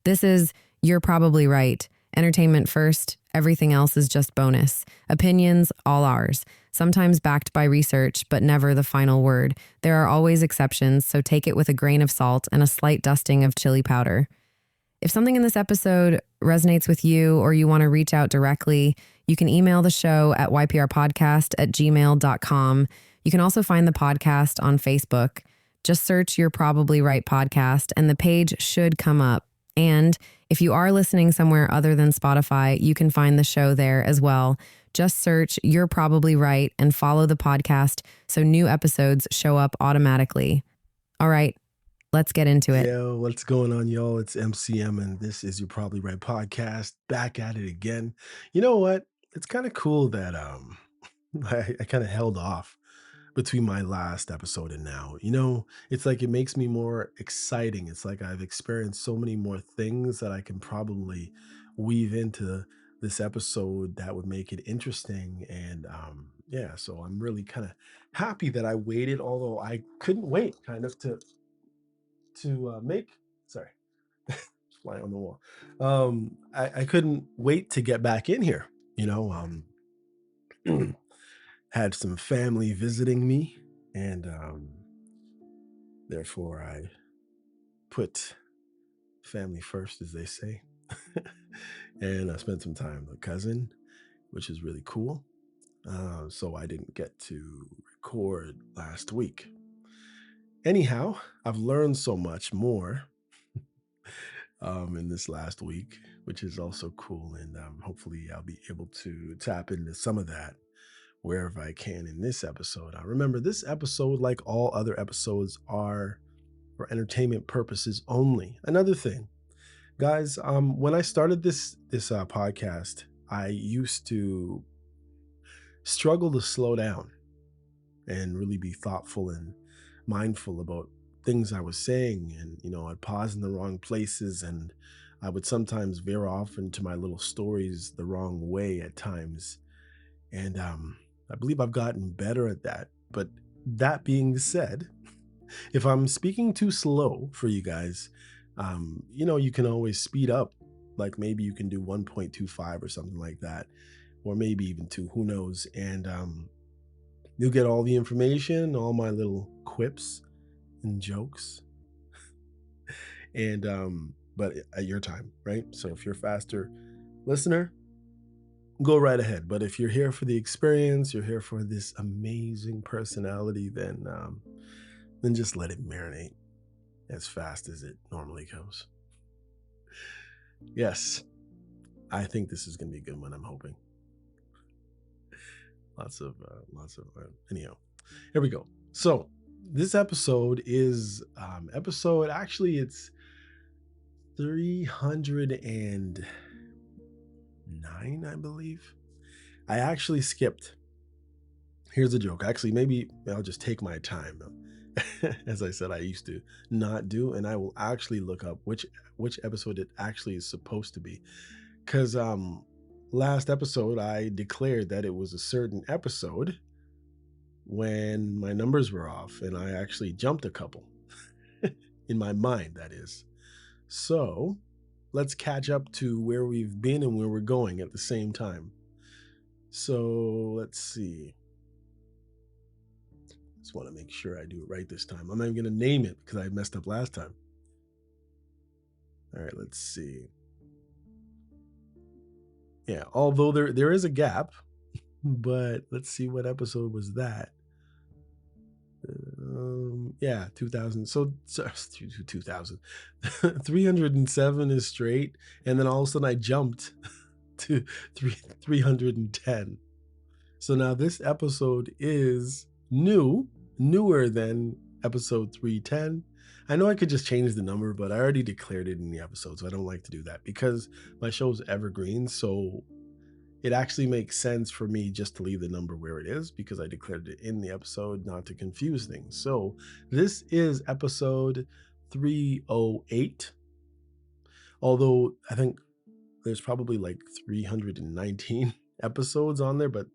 This is You're Probably Right. Entertainment first, everything else is just bonus. Opinions, all ours. Sometimes backed by research, but never the final word. There are always exceptions, so take it with a grain of salt and a slight dusting of chili powder. If something in this episode resonates with you or you want to reach out directly, you can email the show at yprpodcast@gmail.com. You can also find the podcast on Facebook. Just search You're Probably Right podcast and the page should come up. And if you are listening somewhere other than Spotify, you can find the show there as well. Just search You're Probably Right and follow the podcast so new episodes show up automatically. All right, let's get into it. Yo, what's going on, y'all? It's MCM, and this is You're Probably Right podcast. Back at it again. You know what? It's kind of cool that I kind of held off between my last episode and now. It's like it makes me more exciting. It's like I've experienced so many more things that I can probably weave into this episode that would make it interesting. And yeah, so I'm really kind of happy that I waited, although I couldn't wait kind of to make sorry fly on the wall. I couldn't wait to get back in here. Had some family visiting me, and therefore I put family first, as they say. And I spent some time with a cousin, which is really cool. So I didn't get to record last week. Anyhow, I've learned so much more in this last week, which is also cool. And hopefully I'll be able to tap into some of that wherever I can in this episode. Remember, this episode, like all other episodes, are for entertainment purposes only. Another thing, guys, when I started this podcast, I used to struggle to slow down and really be thoughtful and mindful about things I was saying. And, I'd pause in the wrong places, and I would sometimes veer off into my little stories the wrong way at times. And I believe I've gotten better at that. But that being said, if I'm speaking too slow for you guys, you can always speed up. Like maybe you can do 1.25 or something like that, or maybe even 2, who knows. And you'll get all the information, all my little quips and jokes. And but at your time, right? So if you're a faster listener, go right ahead. But if you're here for the experience, you're here for this amazing personality, then just let it marinate as fast as it normally goes. Yes, I think this is going to be a good one. I'm hoping. Lots of anyhow, here we go. So this episode is actually it's 309, I believe. I actually skipped. Here's a joke. Actually, maybe I'll just take my time. As I said, I used to not do, and I will actually look up which episode it actually is supposed to be. Because last episode, I declared that it was a certain episode when my numbers were off, and I actually jumped a couple in my mind, that is. So let's catch up to where we've been and where we're going at the same time. So let's see. Just want to make sure I do it right this time. I'm not even going to name it because I messed up last time. All right, let's see. Yeah, although there is a gap, but let's see, what episode was that? Yeah, 2000. So 2000. 307 is straight, and then all of a sudden I jumped to 310. So now this episode is newer than episode 310. I know I could just change the number, but I already declared it in the episode, so I don't like to do that because my show's evergreen. So it actually makes sense for me just to leave the number where it is because I declared it in the episode, not to confuse things. So this is episode 308. Although I think there's probably like 319 episodes on there, but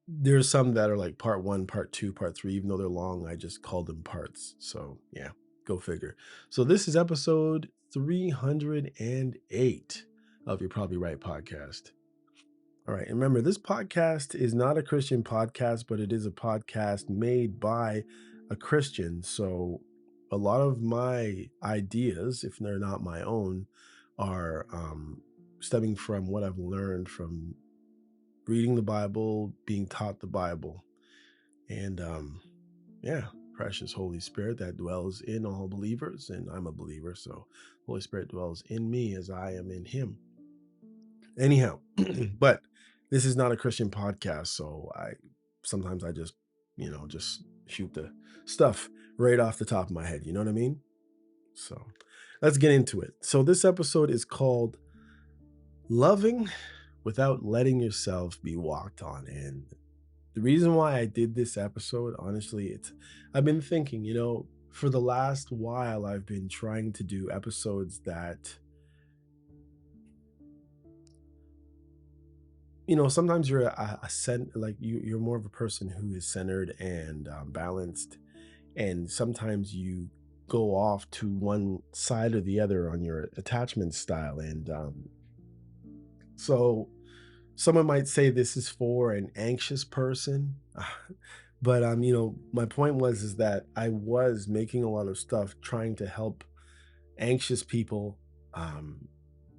there's some that are like part 1, part 2, part 3, even though they're long, I just called them parts. So yeah, go figure. So this is episode 308 of You're Probably Right podcast. All right. And remember, this podcast is not a Christian podcast, but it is a podcast made by a Christian. So a lot of my ideas, if they're not my own, are stemming from what I've learned from reading the Bible, being taught the Bible. And yeah, precious Holy Spirit that dwells in all believers. And I'm a believer. So Holy Spirit dwells in me as I am in him. Anyhow, but this is not a Christian podcast, so I just, just shoot the stuff right off the top of my head. You know what I mean? So let's get into it. So this episode is called Loving Without Letting Yourself Be Walked On. And the reason why I did this episode, honestly, I've been thinking, for the last while, I've been trying to do episodes that sometimes you're like you're more of a person who is centered and balanced, and sometimes you go off to one side or the other on your attachment style. And so someone might say this is for an anxious person, but my point is that I was making a lot of stuff trying to help anxious people um,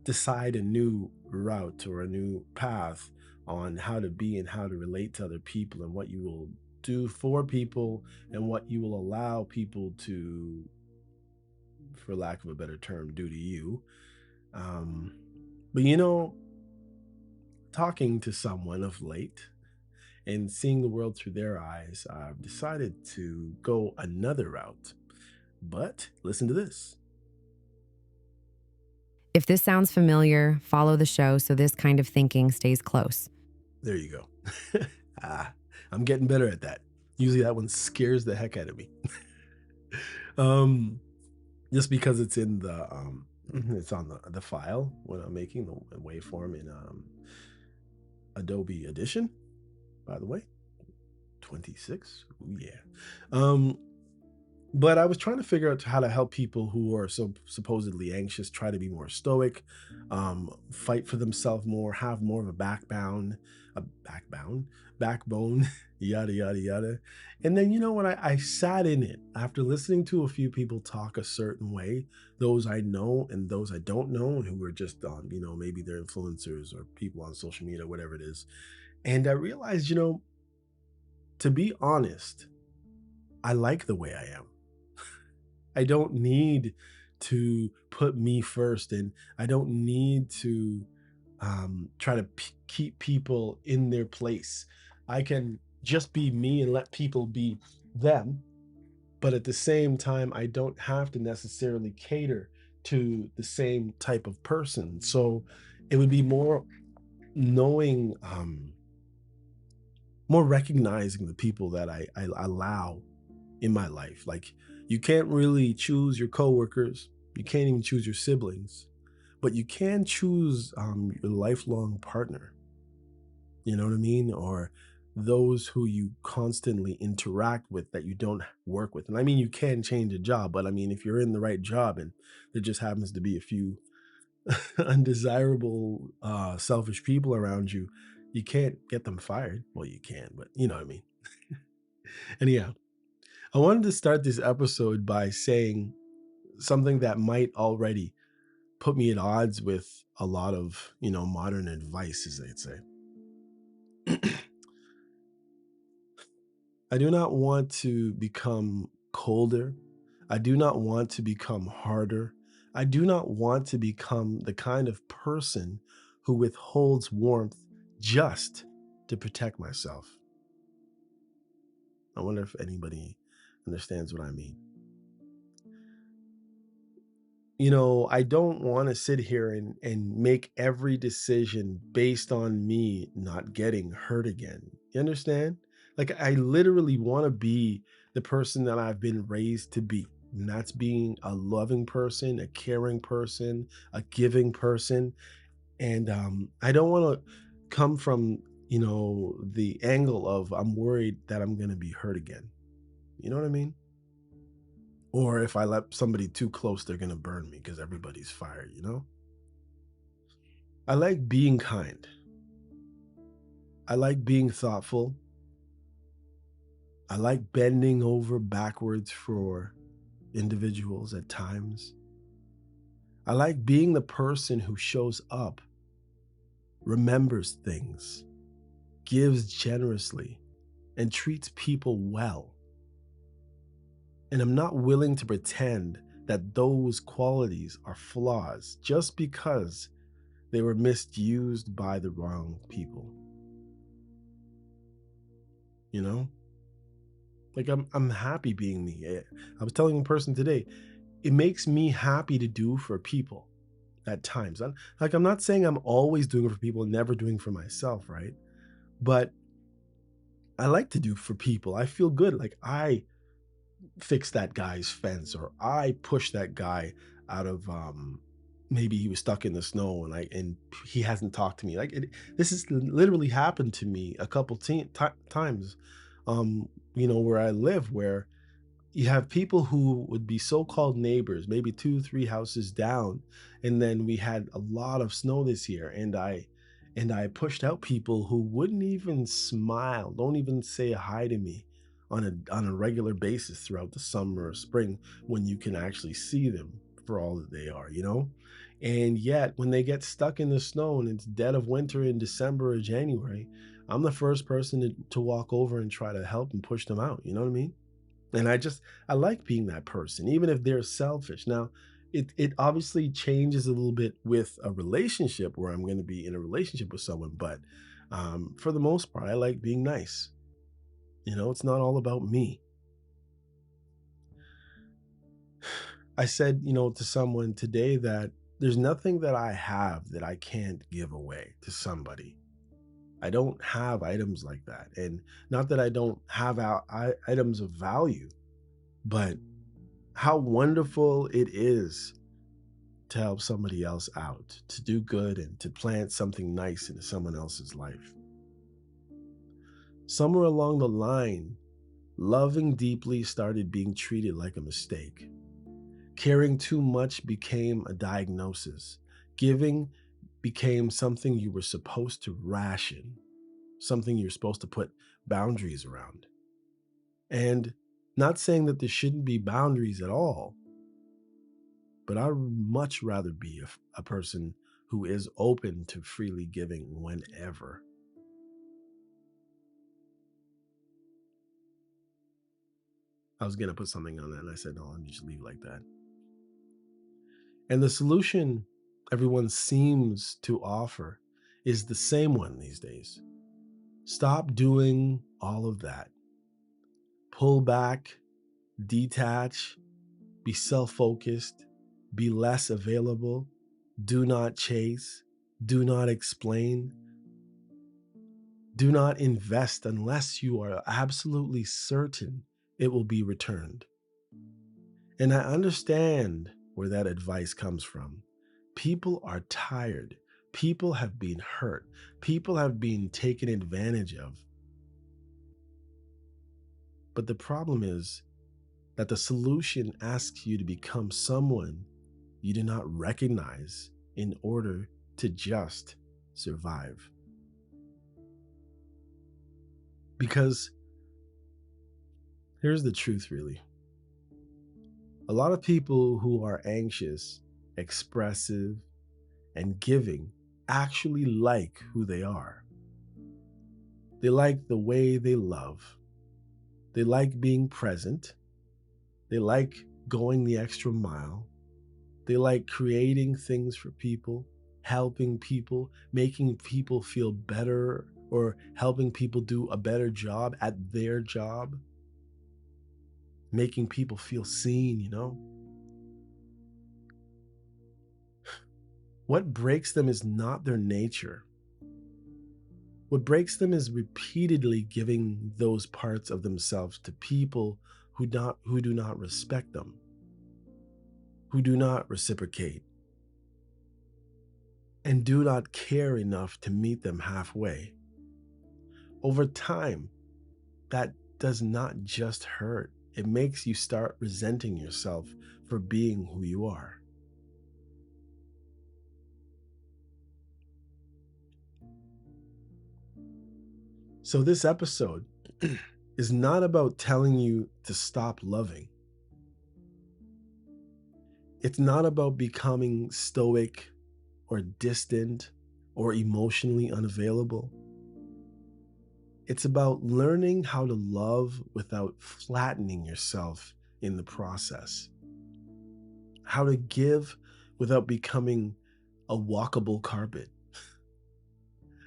decide a new route or a new path on how to be and how to relate to other people, and what you will do for people and what you will allow people to, for lack of a better term, do to you. um but talking to someone of late and seeing the world through their eyes, I've decided to go another route. But listen to this. If this sounds familiar, follow the show so this kind of thinking stays close. There you go. ah, I'm getting better at that. Usually that one scares the heck out of me. um, just because it's in the it's on the file when I'm making the waveform in Adobe Edition, by the way. 26. Ooh, yeah. Um, but I was trying to figure out how to help people who are so supposedly anxious try to be more stoic, fight for themselves more, have more of a backbone, yada yada yada. And then when I sat in it after listening to a few people talk a certain way, those I know and those I don't know, and who are just on, maybe they're influencers or people on social media, whatever it is. And I realized, to be honest, I like the way I am. I don't need to put me first, and I don't need to try to keep people in their place. I can just be me and let people be them. But at the same time, I don't have to necessarily cater to the same type of person. So it would be more knowing, more recognizing the people that I allow in my life. Like, you can't really choose your coworkers, you can't even choose your siblings, but you can choose your lifelong partner. You know what I mean? Or those who you constantly interact with that you don't work with. And I mean, you can change a job, but I mean, if you're in the right job and there just happens to be a few undesirable, selfish people around you, you can't get them fired. Well, you can, but you know what I mean. And yeah, I wanted to start this episode by saying something that might already put me at odds with a lot of, modern advice, as they'd say. I do not want to become colder. I do not want to become harder. I do not want to become the kind of person who withholds warmth just to protect myself. I wonder if anybody understands what I mean. I don't want to sit here and make every decision based on me not getting hurt again. You understand? Like, I literally want to be the person that I've been raised to be. And that's being a loving person, a caring person, a giving person. And I don't want to come from, the angle of I'm worried that I'm going to be hurt again. You know what I mean? Or if I let somebody too close, they're going to burn me because everybody's fire, you know? I like being kind. I like being thoughtful. I like bending over backwards for individuals at times. I like being the person who shows up, remembers things, gives generously, and treats people well. And I'm not willing to pretend that those qualities are flaws just because they were misused by the wrong people. You know? Like I'm happy being me. I was telling a person today, it makes me happy to do for people at times. I'm not saying I'm always doing it for people and never doing for myself, right? But I like to do for people. I feel good. Like I fix that guy's fence or I push that guy out of maybe he was stuck in the snow and he hasn't talked to me. This has literally happened to me a couple times where I live, where you have people who would be so-called neighbors, maybe 2 3 houses down, and then we had a lot of snow this year, and I pushed out people who wouldn't even smile, don't even say hi to me on a regular basis throughout the summer or spring, when you can actually see them for all that they are, you know. And yet when they get stuck in the snow and it's dead of winter in December or January, I'm the first person to walk over and try to help and push them out, you know what I mean? And I like being that person, even if they're selfish. Now, it obviously changes a little bit with a relationship where I'm going to be in a relationship with someone, but for the most part, I like being nice. You know, it's not all about me. I said, to someone today that there's nothing that I have that I can't give away to somebody. I don't have items like that. And not that I don't have items of value, but how wonderful it is to help somebody else out, to do good and to plant something nice into someone else's life. Somewhere along the line, loving deeply started being treated like a mistake. Caring too much became a diagnosis. Giving became something you were supposed to ration, something you're supposed to put boundaries around. And not saying that there shouldn't be boundaries at all, but I'd much rather be a person who is open to freely giving whenever. I was going to put something on that and I said, no, let me just leave it like that. And the solution everyone seems to offer is the same one these days. Stop doing all of that. Pull back, detach, be self focused, be less available, do not chase, do not explain, do not invest unless you are absolutely certain it will be returned. And I understand where that advice comes from. People are tired. People have been hurt. People have been taken advantage of. But the problem is that the solution asks you to become someone you do not recognize in order to just survive. Because here's the truth, really. A lot of people who are anxious, expressive, and giving actually like who they are. They like the way they love. They like being present. They like going the extra mile. They like creating things for people, helping people, making people feel better, or helping people do a better job at their job, making people feel seen, you know? What breaks them is not their nature. What breaks them is repeatedly giving those parts of themselves to people who do not respect them, who do not reciprocate, and do not care enough to meet them halfway. Over time, that does not just hurt, it makes you start resenting yourself for being who you are. So, this episode is not about telling you to stop loving. It's not about becoming stoic or distant or emotionally unavailable. It's about learning how to love without flattening yourself in the process, how to give without becoming a walkable carpet,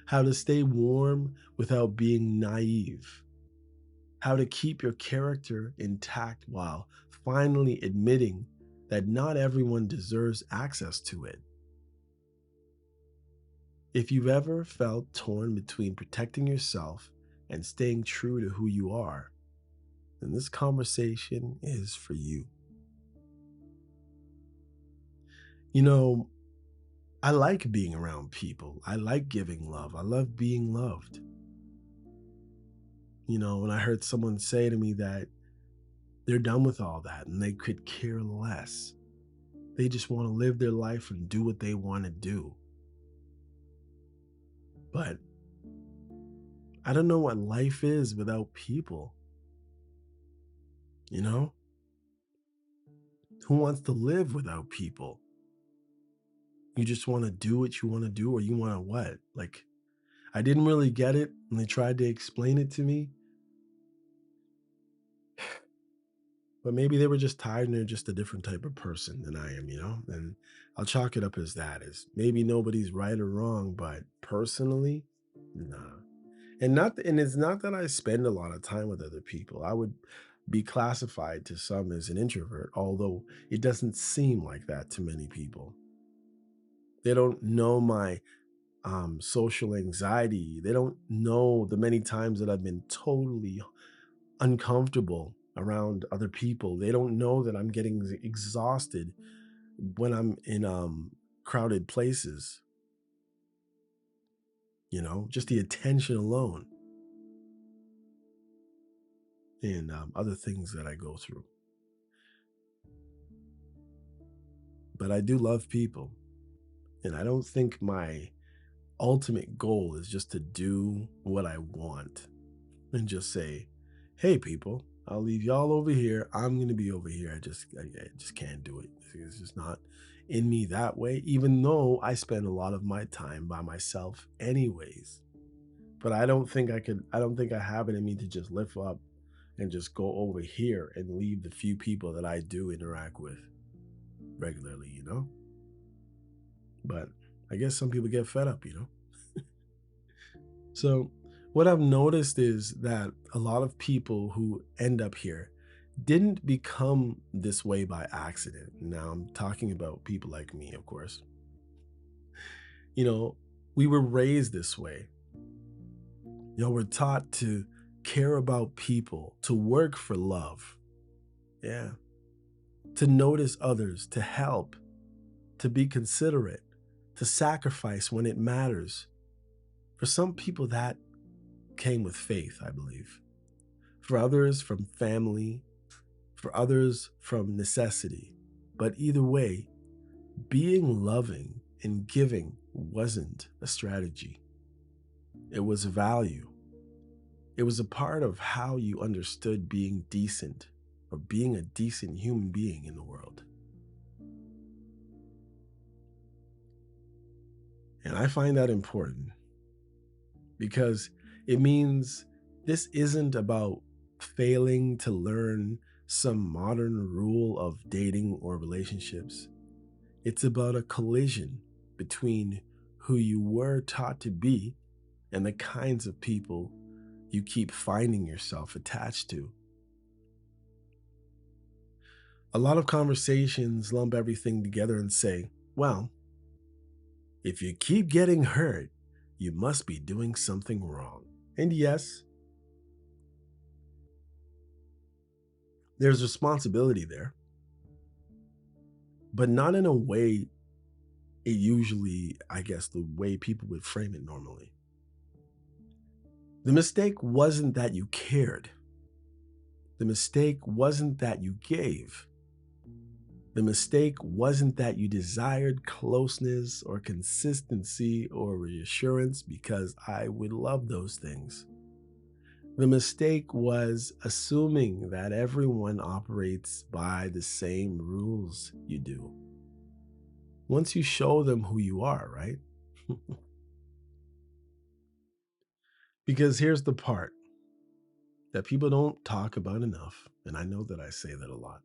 how to stay warm without being naive, how to keep your character intact while finally admitting that not everyone deserves access to it. If you've ever felt torn between protecting yourself and staying true to who you are, then this conversation is for you. You know, I like being around people. I like giving love. I love being loved. When I heard someone say to me that they're done with all that and they could care less, they just want to live their life and do what they want to do. But I don't know what life is without people. You know, who wants to live without people? You just want to do what you want to do, or you want to what? Like, I didn't really get it when they tried to explain it to me, but maybe they were just tired and they're just a different type of person than I am. And I'll chalk it up as that, as maybe nobody's right or wrong, but personally, nah. And it's not that I spend a lot of time with other people. I would be classified to some as an introvert, although it doesn't seem like that to many people. They don't know my social anxiety. They don't know the many times that I've been totally uncomfortable around other people. They don't know that I'm getting exhausted when I'm in crowded places, just the attention alone and other things that I go through. But I do love people. And I don't think my ultimate goal is just to do what I want and just say, "Hey, people, I'll leave y'all over here. I'm going to be over here." I just can't do it. It's just not in me that way, even though I spend a lot of my time by myself anyways. But I don't think I have it in me to just lift up and just go over here and leave the few people that I do interact with regularly. But I guess some people get fed up. So, what I've noticed is that a lot of people who end up here didn't become this way by accident. Now, I'm talking about people like me, of course. You know, we were raised this way. We're taught to care about people, to work for love. Yeah. To notice others, to help, to be considerate, to sacrifice when it matters. For some people, that came with faith, I believe. For others, from family. For others, from necessity. But either way, being loving and giving wasn't a strategy. It was a value. It was a part of how you understood being decent or being a decent human being in the world. And I find that important because it means this isn't about failing to learn some modern rule of dating or relationships. It's about a collision between who you were taught to be and the kinds of people you keep finding yourself attached to. A lot of conversations lump everything together and say, well, if you keep getting hurt, you must be doing something wrong. And yes, there's responsibility there, but not in a way it usually, I guess, the way people would frame it normally. The mistake wasn't that you cared. The mistake wasn't that you gave. The mistake wasn't that you desired closeness or consistency or reassurance, because I would love those things. The mistake was assuming that everyone operates by the same rules you do. Once you show them who you are, right? Because here's the part that people don't talk about enough, and I know that I say that a lot.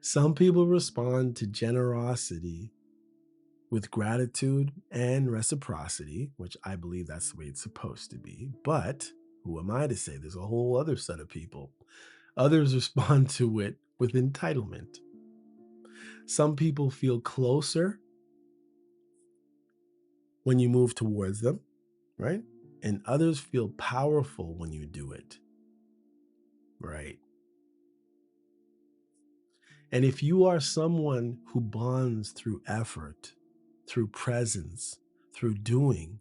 Some people respond to generosity with gratitude and reciprocity, which I believe that's the way it's supposed to be. But who am I to say? There's a whole other set of people. Others respond to it with entitlement. Some people feel closer when you move towards them, right? And others feel powerful when you do it, right? And if you are someone who bonds through effort, through presence, through doing,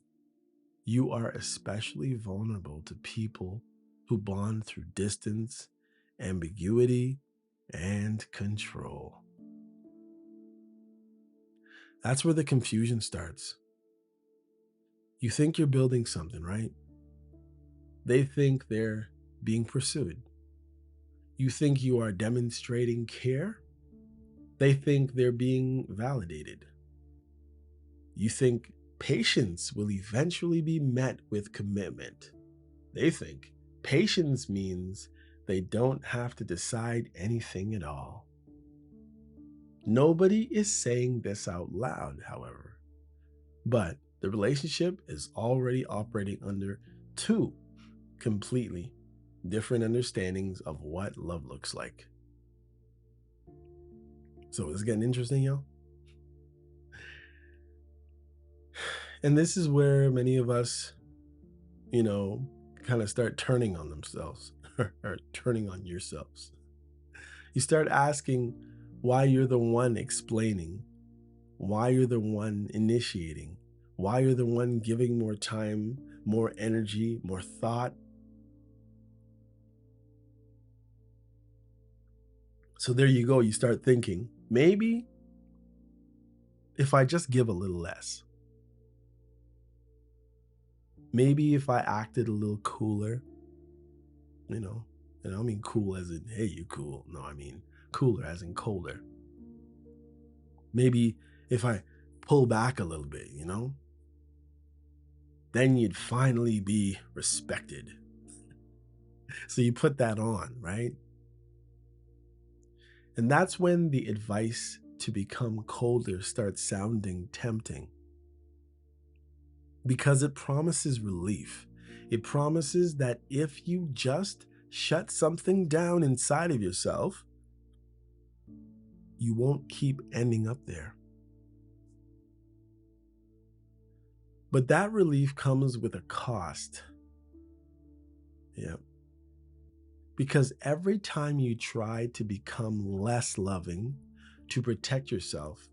you are especially vulnerable to people who bond through distance, ambiguity, and control. That's where the confusion starts. You think you're building something, right? They think they're being pursued. You think you are demonstrating care. They think they're being validated. You think patience will eventually be met with commitment. They think patience means they don't have to decide anything at all. Nobody is saying this out loud, however, but the relationship is already operating under two completely different understandings of what love looks like. So it's getting interesting, y'all. And this is where many of us, kind of start turning on themselves or turning on yourselves. You start asking why you're the one explaining, why you're the one initiating, why you're the one giving more time, more energy, more thought. So there you go. You start thinking, maybe if I just give a little less, maybe if I acted a little cooler, and I don't mean cool as in, hey, you cool. No, I mean cooler as in colder. Maybe if I pull back a little bit, then you'd finally be respected. So you put that on, right? And that's when the advice to become colder starts sounding tempting, because it promises relief. It promises that if you just shut something down inside of yourself, you won't keep ending up there. But that relief comes with a cost. Yeah. Because every time you try to become less loving to protect yourself,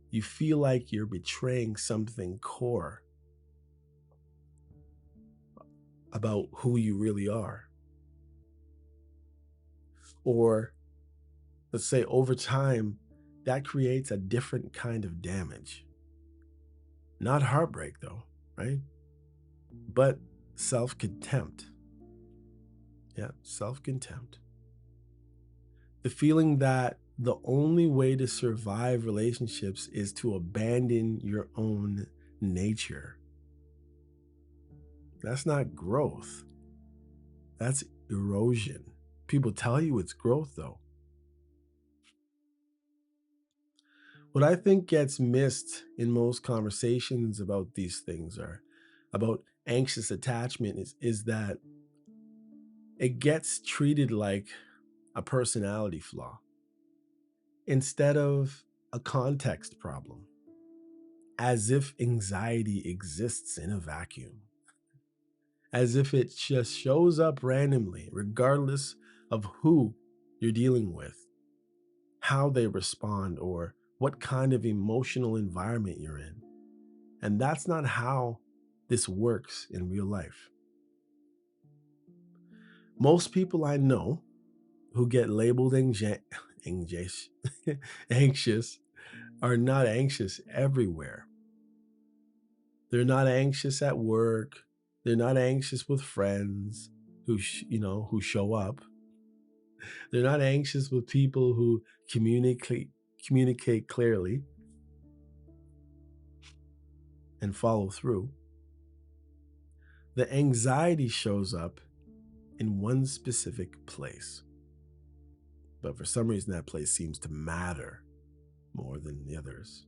you feel like you're betraying something core about who you really are. Or let's say over time, that creates a different kind of damage. Not heartbreak, though, right? But self contempt. Yeah, self contempt. The feeling that the only way to survive relationships is to abandon your own nature. That's not growth. That's erosion. People tell you it's growth, though. What I think gets missed in most conversations about these things, or about anxious attachment, is that it gets treated like a personality flaw instead of a context problem, as if anxiety exists in a vacuum, as if it just shows up randomly, regardless of who you're dealing with, how they respond, or what kind of emotional environment you're in. And that's not how this works in real life. Most people I know who get labeled anxious, anxious are not anxious everywhere. They're not anxious at work. They're not anxious with friends who show up. They're not anxious with people who communicate clearly and follow through. The anxiety shows up in one specific place. But for some reason, that place seems to matter more than the others.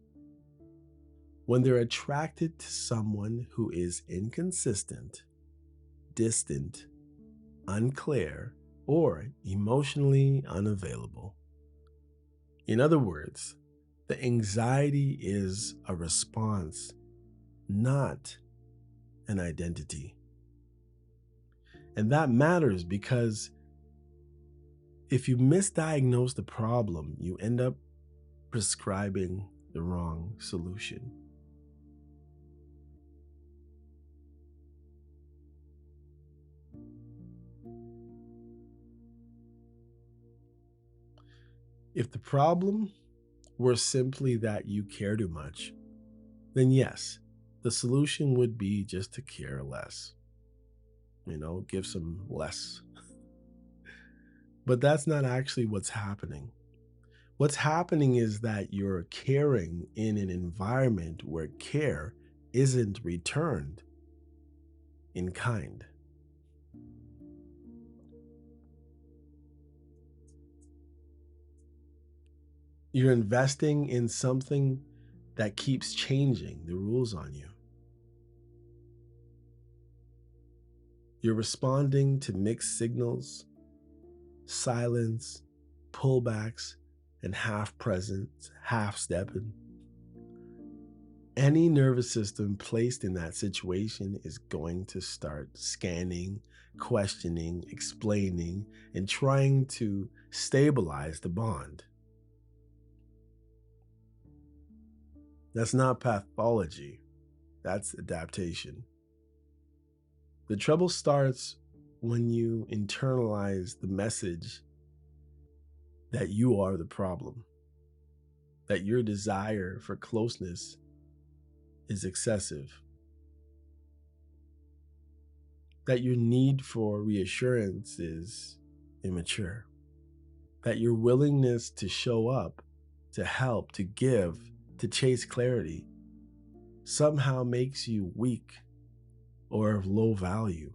When they're attracted to someone who is inconsistent, distant, unclear, or emotionally unavailable. In other words, the anxiety is a response, not an identity. And that matters because if you misdiagnose the problem, you end up prescribing the wrong solution. If the problem were simply that you care too much, then yes, the solution would be just to care less. Give some less. But that's not actually what's happening. What's happening is that you're caring in an environment where care isn't returned in kind. You're investing in something that keeps changing the rules on you. You're responding to mixed signals, silence, pullbacks, and half presence, half stepping. Any nervous system placed in that situation is going to start scanning, questioning, explaining, and trying to stabilize the bond. That's not pathology, that's adaptation. The trouble starts when you internalize the message that you are the problem, that your desire for closeness is excessive, that your need for reassurance is immature, that your willingness to show up, to help, to give, to chase clarity somehow makes you weak or of low value.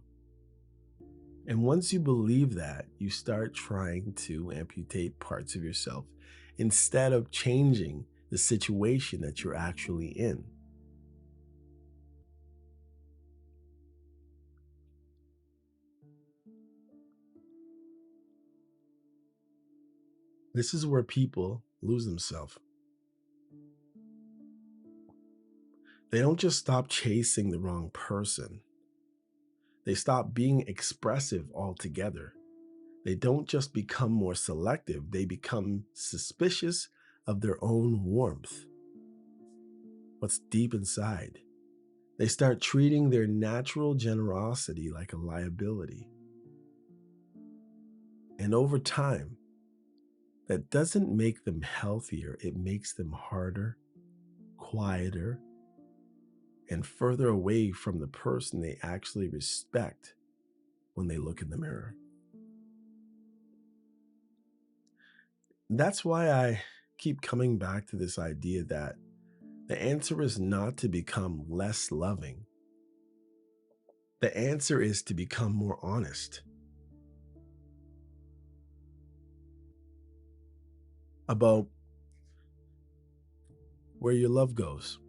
And once you believe that, you start trying to amputate parts of yourself instead of changing the situation that you're actually in. This is where people lose themselves. They don't just stop chasing the wrong person. They stop being expressive altogether. They don't just become more selective, they become suspicious of their own warmth, what's deep inside. They start treating their natural generosity like a liability. And over time, that doesn't make them healthier, it makes them harder, quieter, and further away from the person they actually respect when they look in the mirror. That's why I keep coming back to this idea that the answer is not to become less loving. The answer is to become more honest about where your love goes.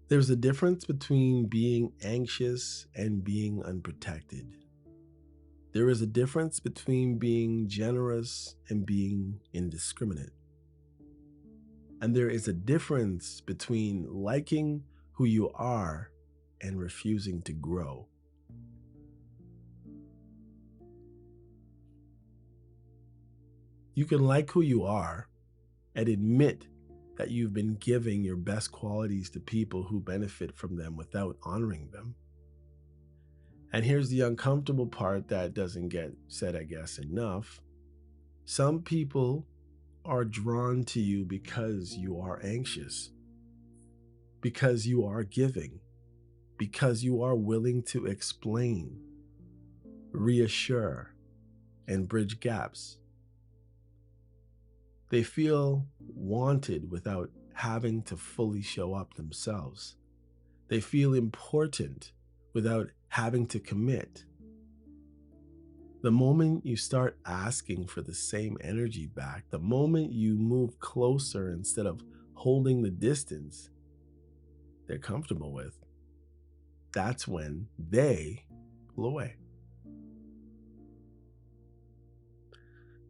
There's a difference between being anxious and being unprotected. There is a difference between being generous and being indiscriminate. And there is a difference between liking who you are and refusing to grow. You can like who you are and admit that you've been giving your best qualities to people who benefit from them without honoring them. And here's the uncomfortable part that doesn't get said, I guess, enough. Some people are drawn to you because you are anxious, because you are giving, because you are willing to explain, reassure, and bridge gaps. They feel wanted without having to fully show up themselves. They feel important without having to commit. The moment you start asking for the same energy back, the moment you move closer instead of holding the distance they're comfortable with, that's when they pull away.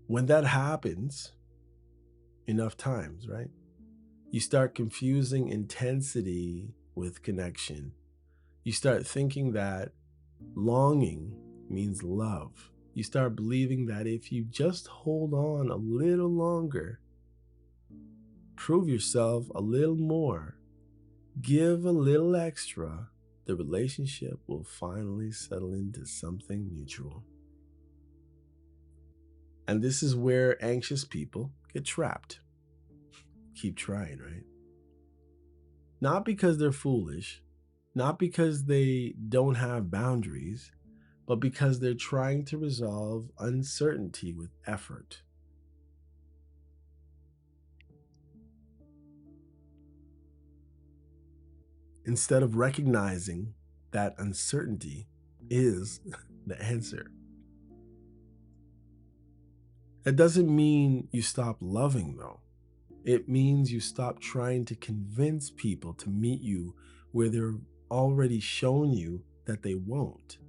When that happens enough times, right? You start confusing intensity with connection. You start thinking that longing means love. You start believing that if you just hold on a little longer, prove yourself a little more, give a little extra, the relationship will finally settle into something mutual. And this is where anxious people get trapped. Keep trying, right? Not because they're foolish, not because they don't have boundaries, but because they're trying to resolve uncertainty with effort. Instead of recognizing that uncertainty is the answer. That doesn't mean you stop loving, though. It means you stop trying to convince people to meet you where they're already shown you that they won't.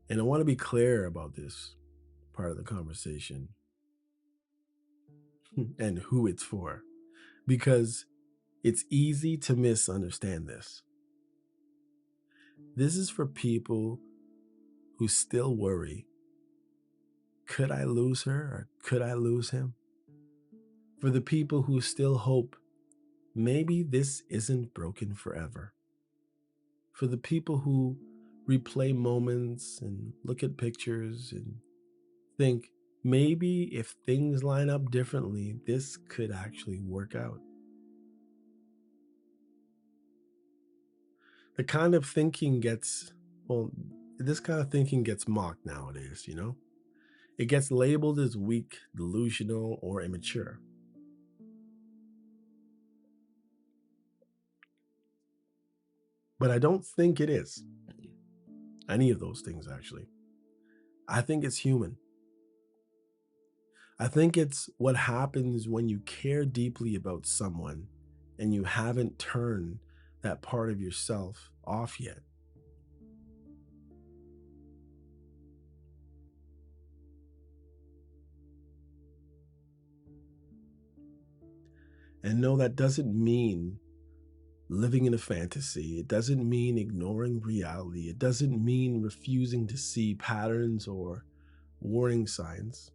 And I want to be clear about this part of the conversation and who it's for, because it's easy to misunderstand this. This is for people who still worry, could I lose her or could I lose him? For the people who still hope, maybe this isn't broken forever. For the people who replay moments and look at pictures and think, maybe if things line up differently, this could actually work out. The kind of thinking gets, well, this kind of thinking gets mocked nowadays, you know? It gets labeled as weak, delusional, or immature. But I don't think it is. Any of those things, actually. I think it's human. I think it's what happens when you care deeply about someone and you haven't turned that part of yourself off yet. And no, that doesn't mean living in a fantasy. It doesn't mean ignoring reality. It doesn't mean refusing to see patterns or warning signs.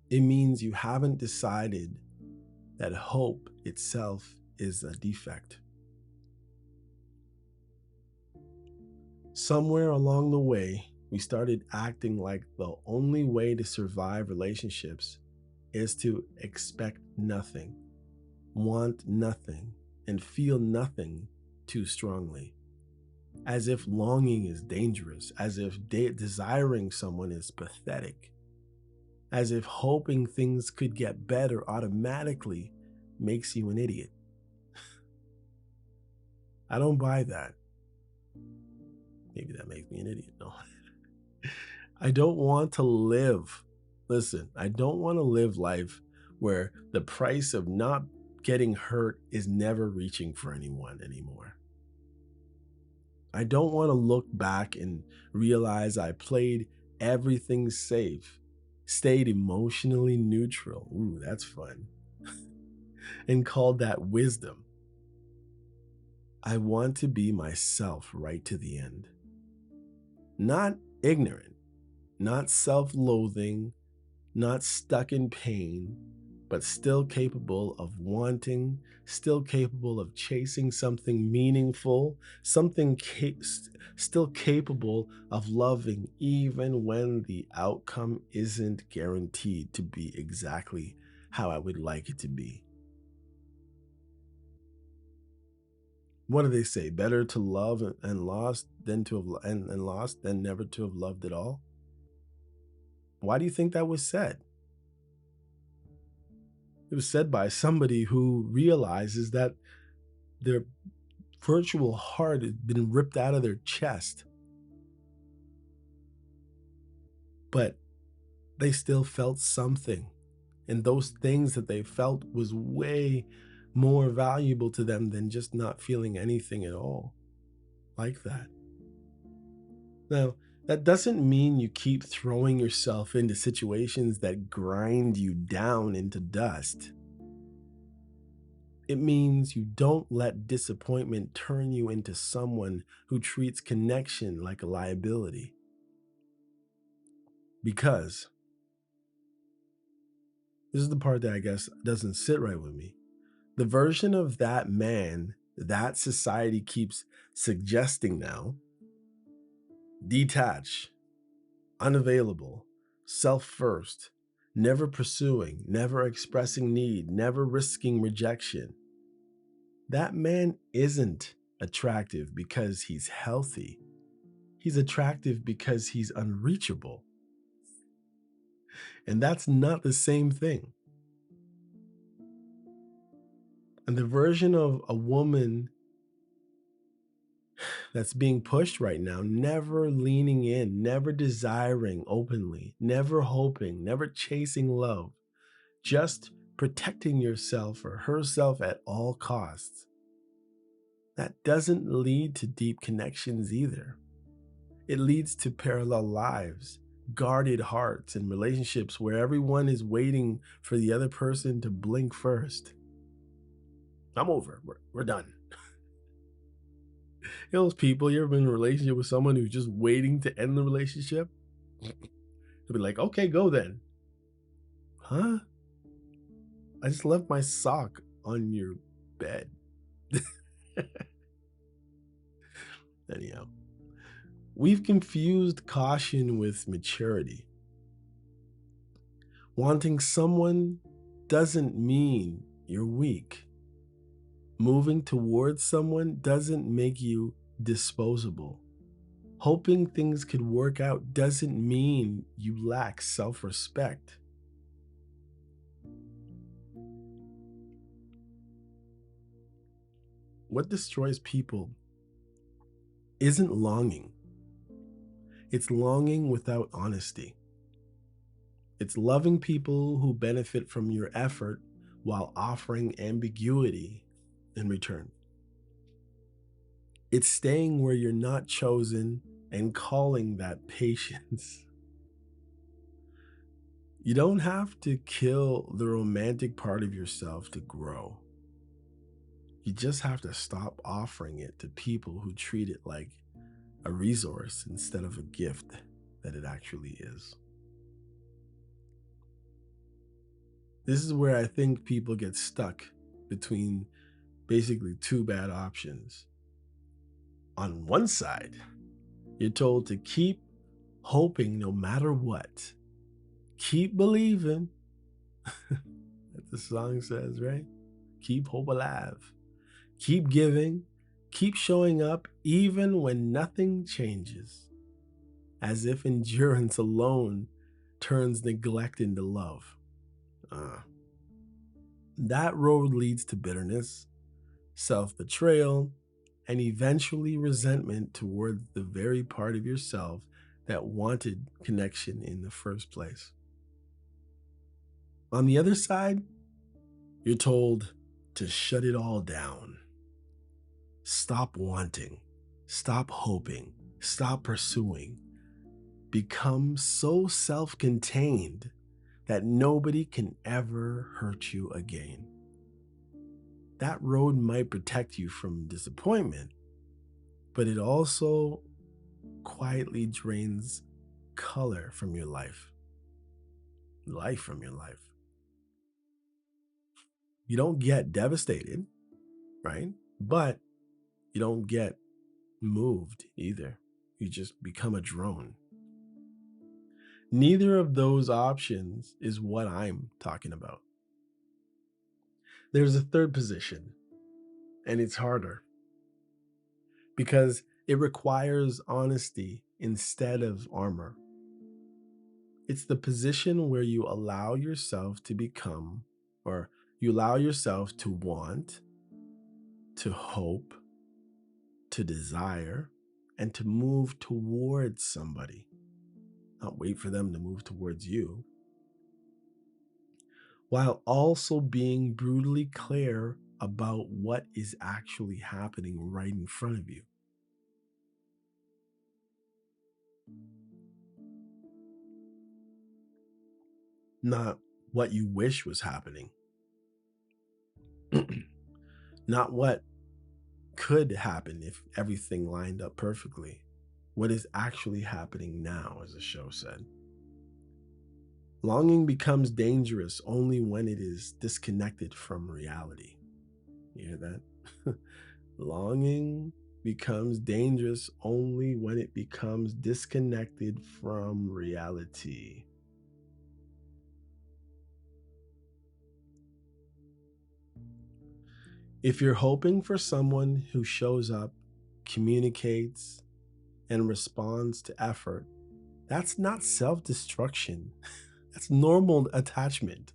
It means you haven't decided that hope itself is a defect. Somewhere along the way, we started acting like the only way to survive relationships is to expect nothing, want nothing, and feel nothing too strongly. As if longing is dangerous, as if desiring someone is pathetic, as if hoping things could get better automatically makes you an idiot. I don't buy that. Maybe that makes me an idiot. No. I don't want to live. Listen, I don't want to live life where the price of not getting hurt is never reaching for anyone anymore. I don't want to look back and realize I played everything safe, stayed emotionally neutral. Ooh, that's fun. And called that wisdom. I want to be myself right to the end. Not ignorant, not self loathing, not stuck in pain, but still capable of wanting, still capable of chasing something meaningful, still capable of loving, even when the outcome isn't guaranteed to be exactly how I would like it to be. What do they say? Better to love and lost than to have and lost than never to have loved at all? Why do you think that was said? It was said by somebody who realizes that their virtual heart had been ripped out of their chest, but they still felt something. And those things that they felt was way more valuable to them than just not feeling anything at all like that. Now, that doesn't mean you keep throwing yourself into situations that grind you down into dust. It means you don't let disappointment turn you into someone who treats connection like a liability. Because this is the part that I guess doesn't sit right with me. The version of that man that society keeps suggesting now, detached, unavailable, self first, never pursuing, never expressing need, never risking rejection. That man isn't attractive because he's healthy. He's attractive because he's unreachable. And that's not the same thing. And the version of a woman that's being pushed right now, never leaning in, never desiring openly, never hoping, never chasing love, just protecting yourself or herself at all costs. That doesn't lead to deep connections either. It leads to parallel lives, guarded hearts, and relationships where everyone is waiting for the other person to blink first. I'm over. We're done. Those people, you ever been in a relationship with someone who's just waiting to end the relationship? They'll be like, okay, go then. Huh? I just left my sock on your bed. Anyhow, we've confused caution with maturity. Wanting someone doesn't mean you're weak. Moving towards someone doesn't make you disposable. Hoping things could work out doesn't mean you lack self respect. What destroys people isn't longing, it's longing without honesty. It's loving people who benefit from your effort while offering ambiguity in return. It's staying where you're not chosen and calling that patience. You don't have to kill the romantic part of yourself to grow. You just have to stop offering it to people who treat it like a resource instead of a gift that it actually is. This is where I think people get stuck between basically two bad options. On one side, you're told to keep hoping no matter what. Keep believing. That the song says, right? Keep hope alive. Keep giving. Keep showing up even when nothing changes. As if endurance alone turns neglect into love. That road leads to bitterness, self betrayal, and eventually resentment towards the very part of yourself that wanted connection in the first place. On the other side, you're told to shut it all down. Stop wanting, stop hoping, stop pursuing. Become so self contained that nobody can ever hurt you again. That road might protect you from disappointment, but it also quietly drains color from your life from your life. You don't get devastated, right? But you don't get moved either. You just become a drone. Neither of those options is what I'm talking about. There's a third position, and it's harder because it requires honesty instead of armor. It's the position where you allow yourself to become, or you allow yourself to want, to hope, to desire, and to move towards somebody, not wait for them to move towards you, while also being brutally clear about what is actually happening right in front of you. Not what you wish was happening, not what could happen if everything lined up perfectly. What is actually happening now, as the show said. Longing becomes dangerous only when it is disconnected from reality. You hear that? Longing becomes dangerous only when it becomes disconnected from reality. If you're hoping for someone who shows up, communicates, and responds to effort, that's not self destruction. That's normal attachment.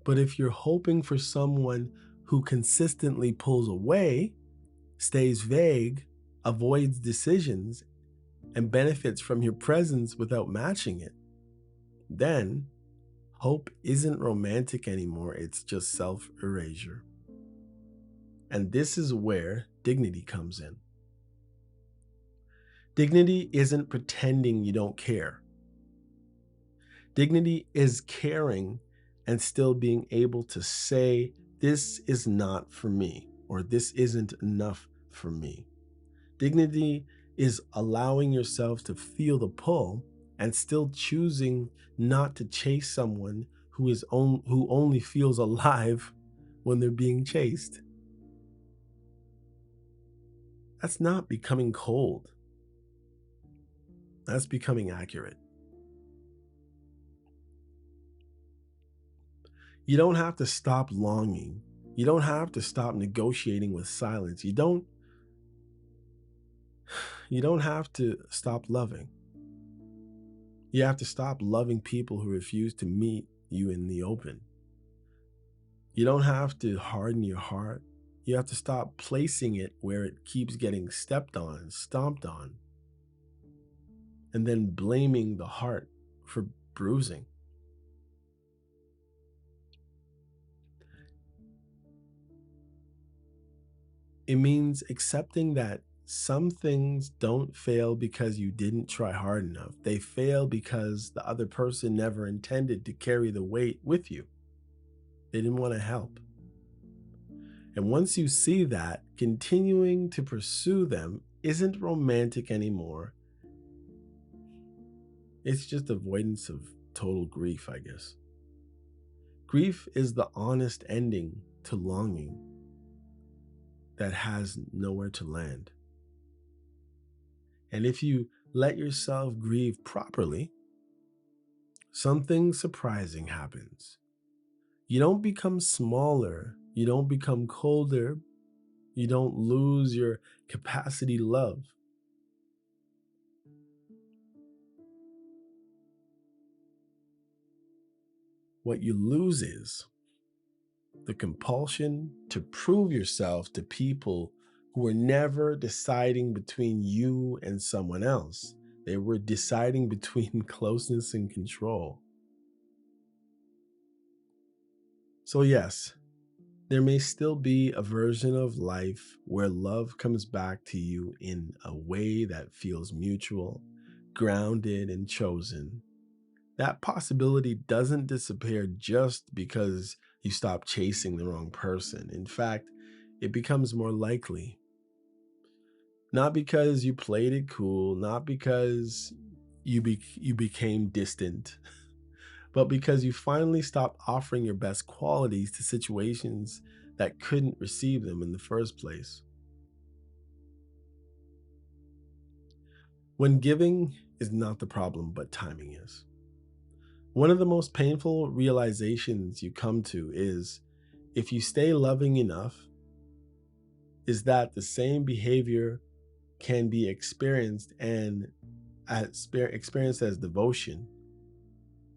But if you're hoping for someone who consistently pulls away, stays vague, avoids decisions, and benefits from your presence without matching it, then hope isn't romantic anymore. It's just self erasure. And this is where dignity comes in. Dignity isn't pretending you don't care. Dignity is caring and still being able to say, this is not for me, or this isn't enough for me. Dignity is allowing yourself to feel the pull and still choosing not to chase someone who only feels alive when they're being chased. That's not becoming cold. That's becoming accurate. You don't have to stop longing. You don't have to stop negotiating with silence. You don't have to stop loving. You have to stop loving people who refuse to meet you in the open. You don't have to harden your heart. You have to stop placing it where it keeps getting stepped on and stomped on, and then blaming the heart for bruising. It means accepting that some things don't fail because you didn't try hard enough. They fail because the other person never intended to carry the weight with you. They didn't want to help. And once you see that, continuing to pursue them isn't romantic anymore. It's just avoidance of total grief, I guess. Grief is the honest ending to longing that has nowhere to land. And if you let yourself grieve properly, something surprising happens. You don't become smaller, you don't become colder, you don't lose your capacity to love. What you lose is the compulsion to prove yourself to people who were never deciding between you and someone else. They were deciding between closeness and control. So, yes, there may still be a version of life where love comes back to you in a way that feels mutual, grounded, and chosen. That possibility doesn't disappear just because you stop chasing the wrong person. In fact, it becomes more likely. Not because you played it cool, not because you became distant, but because you finally stopped offering your best qualities to situations that couldn't receive them in the first place. When giving is not the problem, but timing is. One of the most painful realizations you come to is if you stay loving enough, is that the same behavior can be experienced and experienced as devotion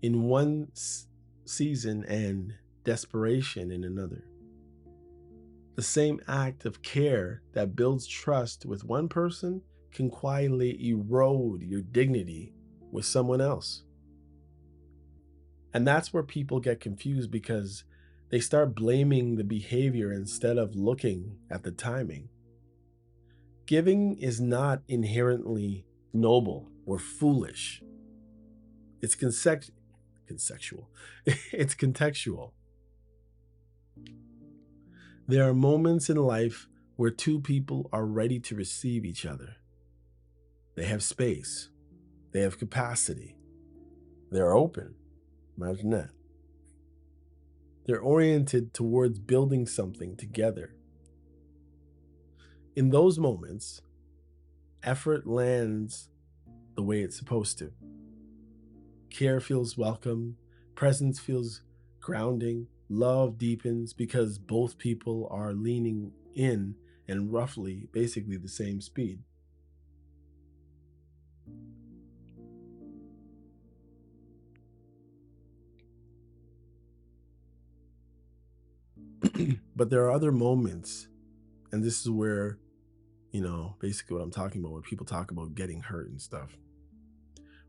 in one season and desperation in another. The same act of care that builds trust with one person can quietly erode your dignity with someone else. And that's where people get confused because they start blaming the behavior instead of looking at the timing. Giving is not inherently noble or foolish. It's conceptual. It's contextual. There are moments in life where two people are ready to receive each other. They have space. They have capacity. They're open. Imagine that. They're oriented towards building something together. In those moments, effort lands the way it's supposed to. Care feels welcome, presence feels grounding, love deepens because both people are leaning in and roughly, basically, the same speed. But there are other moments, and this is where, basically what I'm talking about, when people talk about getting hurt and stuff,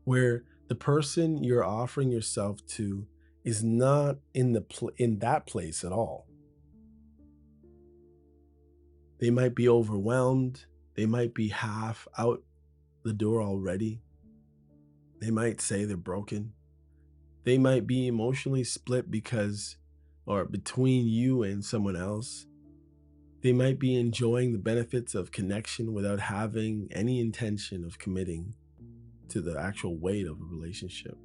where the person you're offering yourself to is not in that place at all. They might be overwhelmed. They might be half out the door already. They might say they're broken. They might be emotionally split because, or between you and someone else. They might be enjoying the benefits of connection without having any intention of committing to the actual weight of a relationship.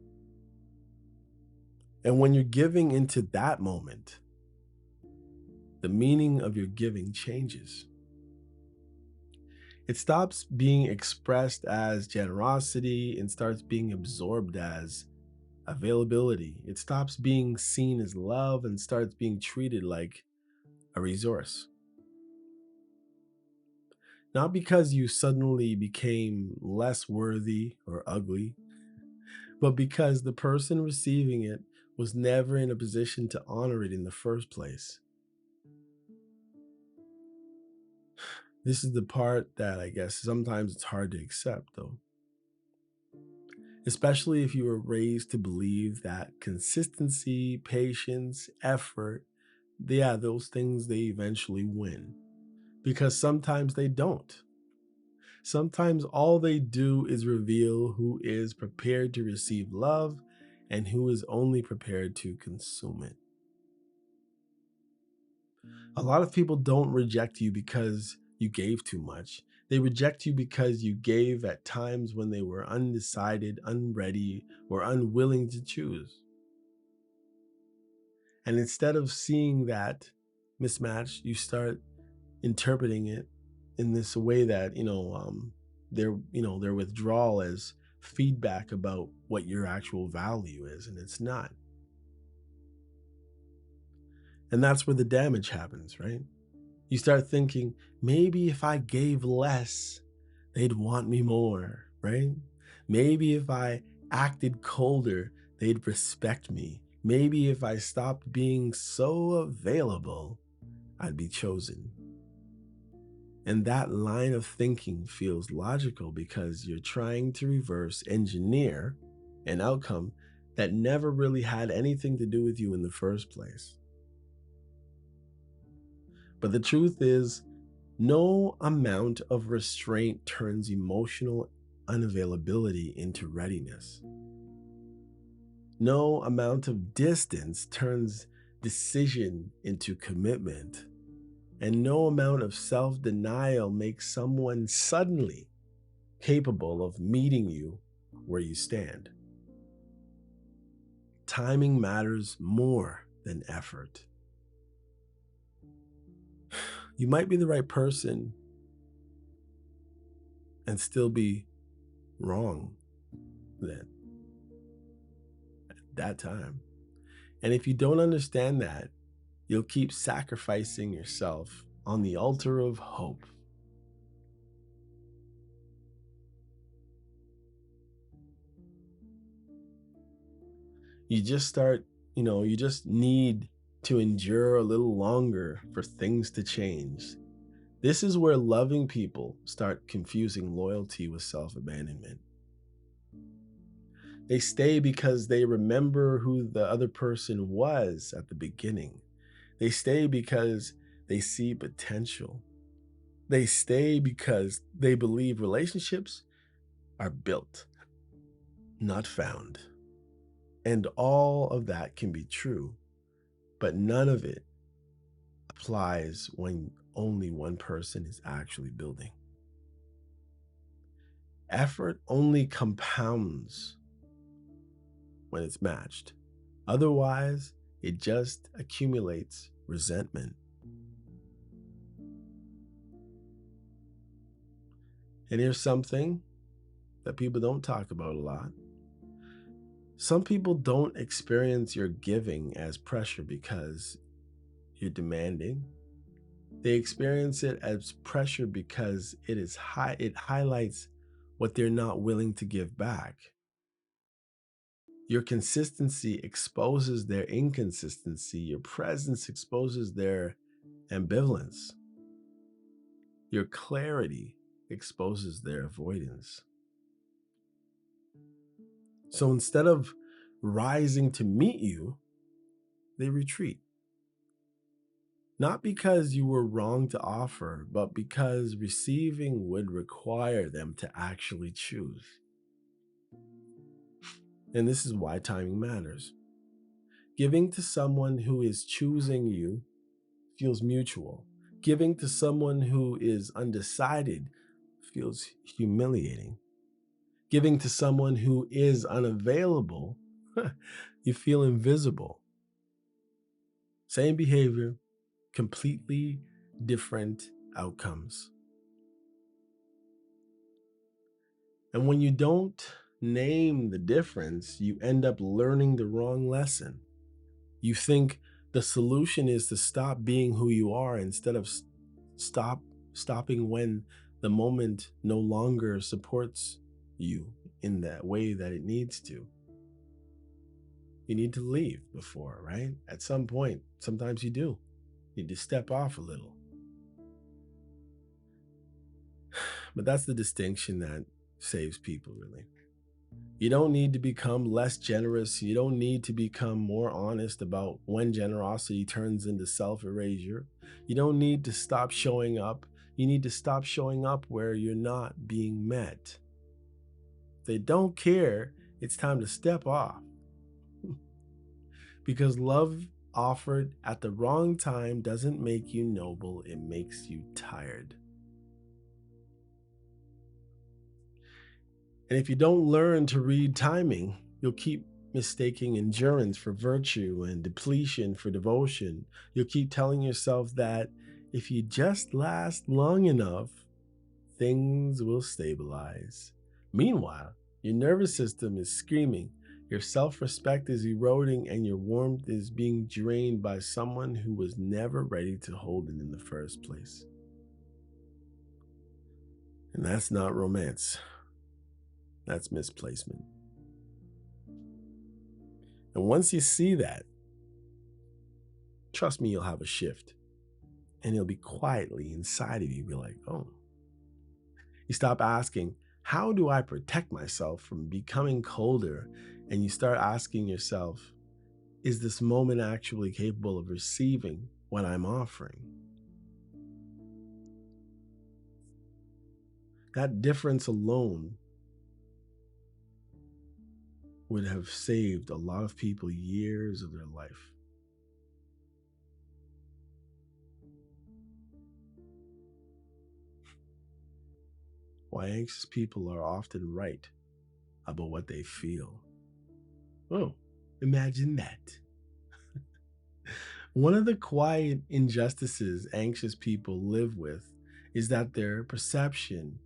And when you're giving into that moment, the meaning of your giving changes. It stops being expressed as generosity and starts being absorbed as availability. It stops being seen as love and starts being treated like a resource. Not because you suddenly became less worthy or ugly, but because the person receiving it was never in a position to honor it in the first place. This is the part that I guess sometimes it's hard to accept, though. Especially if you were raised to believe that consistency, patience, effort, yeah, those things, they eventually win. Because sometimes they don't. Sometimes all they do is reveal who is prepared to receive love and who is only prepared to consume it. A lot of people don't reject you because you gave too much. They reject you because you gave at times when they were undecided, unready, or unwilling to choose. And instead of seeing that mismatch, you start interpreting it in this way that, their withdrawal as feedback about what your actual value is, and it's not. And that's where the damage happens, right? You start thinking, maybe if I gave less, they'd want me more, right? Maybe if I acted colder, they'd respect me. Maybe if I stopped being so available, I'd be chosen. And that line of thinking feels logical because you're trying to reverse engineer an outcome that never really had anything to do with you in the first place. But the truth is, no amount of restraint turns emotional unavailability into readiness. No amount of distance turns decision into commitment. And no amount of self denial makes someone suddenly capable of meeting you where you stand. timing matters more than effort. You might be the right person and still be wrong then at that time. And if you don't understand that, you'll keep sacrificing yourself on the altar of hope. You just start, you just need to endure a little longer for things to change. This is where loving people start confusing loyalty with self abandonment. They stay because they remember who the other person was at the beginning. They stay because they see potential. They stay because they believe relationships are built, not found. And all of that can be true, but none of it applies when only one person is actually building. Effort only compounds when it's matched. Otherwise, it just accumulates resentment. And here's something that people don't talk about a lot. Some people don't experience your giving as pressure because you're demanding. They experience it as pressure because it highlights what they're not willing to give back. Your consistency exposes their inconsistency. Your presence exposes their ambivalence. Your clarity exposes their avoidance. So instead of rising to meet you, they retreat. Not because you were wrong to offer, but because receiving would require them to actually choose. And this is why timing matters. Giving to someone who is choosing you feels mutual. Giving to someone who is undecided feels humiliating. Giving to someone who is unavailable, you feel invisible. Same behavior, completely different outcomes. And when you don't name the difference, you end up learning the wrong lesson. You think the solution is to stop being who you are instead of stopping when the moment no longer supports you in that way that it needs to. You need to leave before, right? At some point, sometimes you do. You need to step off a little. But that's the distinction that saves people, really. You don't need to become less generous. You don't need to become more honest about when generosity turns into self erasure. You don't need to stop showing up. You need to stop showing up where you're not being met. If they don't care, it's time to step off. Because love offered at the wrong time doesn't make you noble, it makes you tired. And if you don't learn to read timing, you'll keep mistaking endurance for virtue and depletion for devotion. You'll keep telling yourself that if you just last long enough, things will stabilize. Meanwhile, your nervous system is screaming, your self respect is eroding, and your warmth is being drained by someone who was never ready to hold it in the first place. And that's not romance. That's misplacement. And once you see that, trust me, you'll have a shift. And it'll be quietly inside of you. You'll be like, oh. You stop asking, how do I protect myself from becoming colder? And you start asking yourself, is this moment actually capable of receiving what I'm offering? That difference alone would have saved a lot of people years of their life. Why anxious people are often right about what they feel. Oh, Imagine that. One of the quiet injustices anxious people live with is that their perception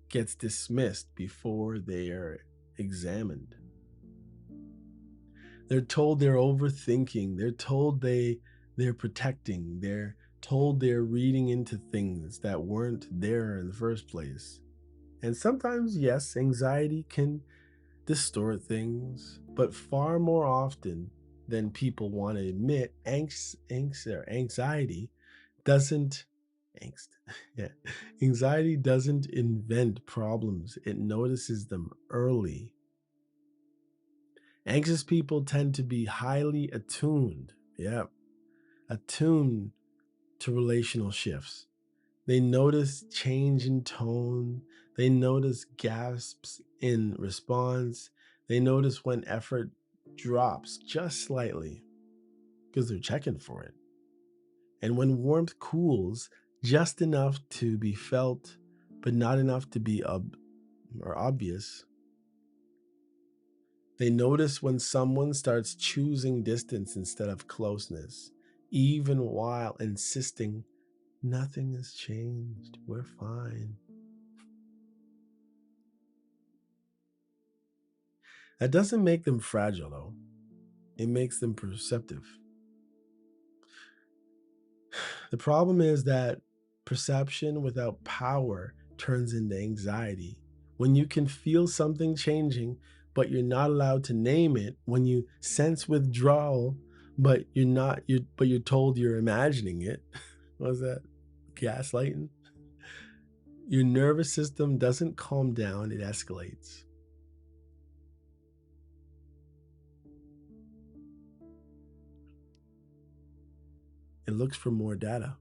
gets dismissed before they are examined. They're told they're overthinking, they're told they're protecting, they're told they're reading into things that weren't there in the first place. And sometimes, yes, anxiety can distort things, but far more often than people want to admit, anxiety doesn't angst. Yeah. Anxiety doesn't invent problems. It notices them early. Anxious people tend to be highly attuned. Yeah. Attuned to relational shifts. They notice change in tone. They notice gasps in response. They notice when effort drops just slightly because they're checking for it. And when warmth cools just enough to be felt, but not enough to be obvious. They notice when someone starts choosing distance instead of closeness, even while insisting nothing has changed, we're fine. That doesn't make them fragile, though. It makes them perceptive. The problem is that perception without power turns into anxiety. When you can feel something changing, but you're not allowed to name it, when you sense withdrawal, but you're told you're imagining it. What was that? Gaslighting? Your nervous system doesn't calm down, it escalates. It looks for more data.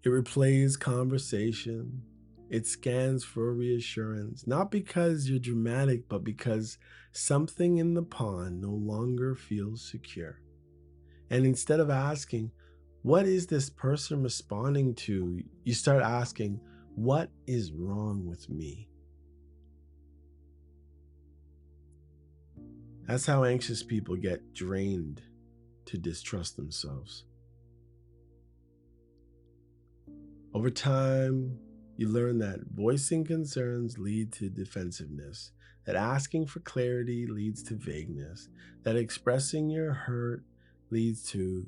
It replays conversation. It scans for reassurance, not because you're dramatic, but because something in the pond no longer feels secure. And instead of asking, what is this person responding to? You start asking, what is wrong with me? That's how anxious people get drained to distrust themselves. Over time, you learn that voicing concerns lead to defensiveness, that asking for clarity leads to vagueness, that expressing your hurt leads to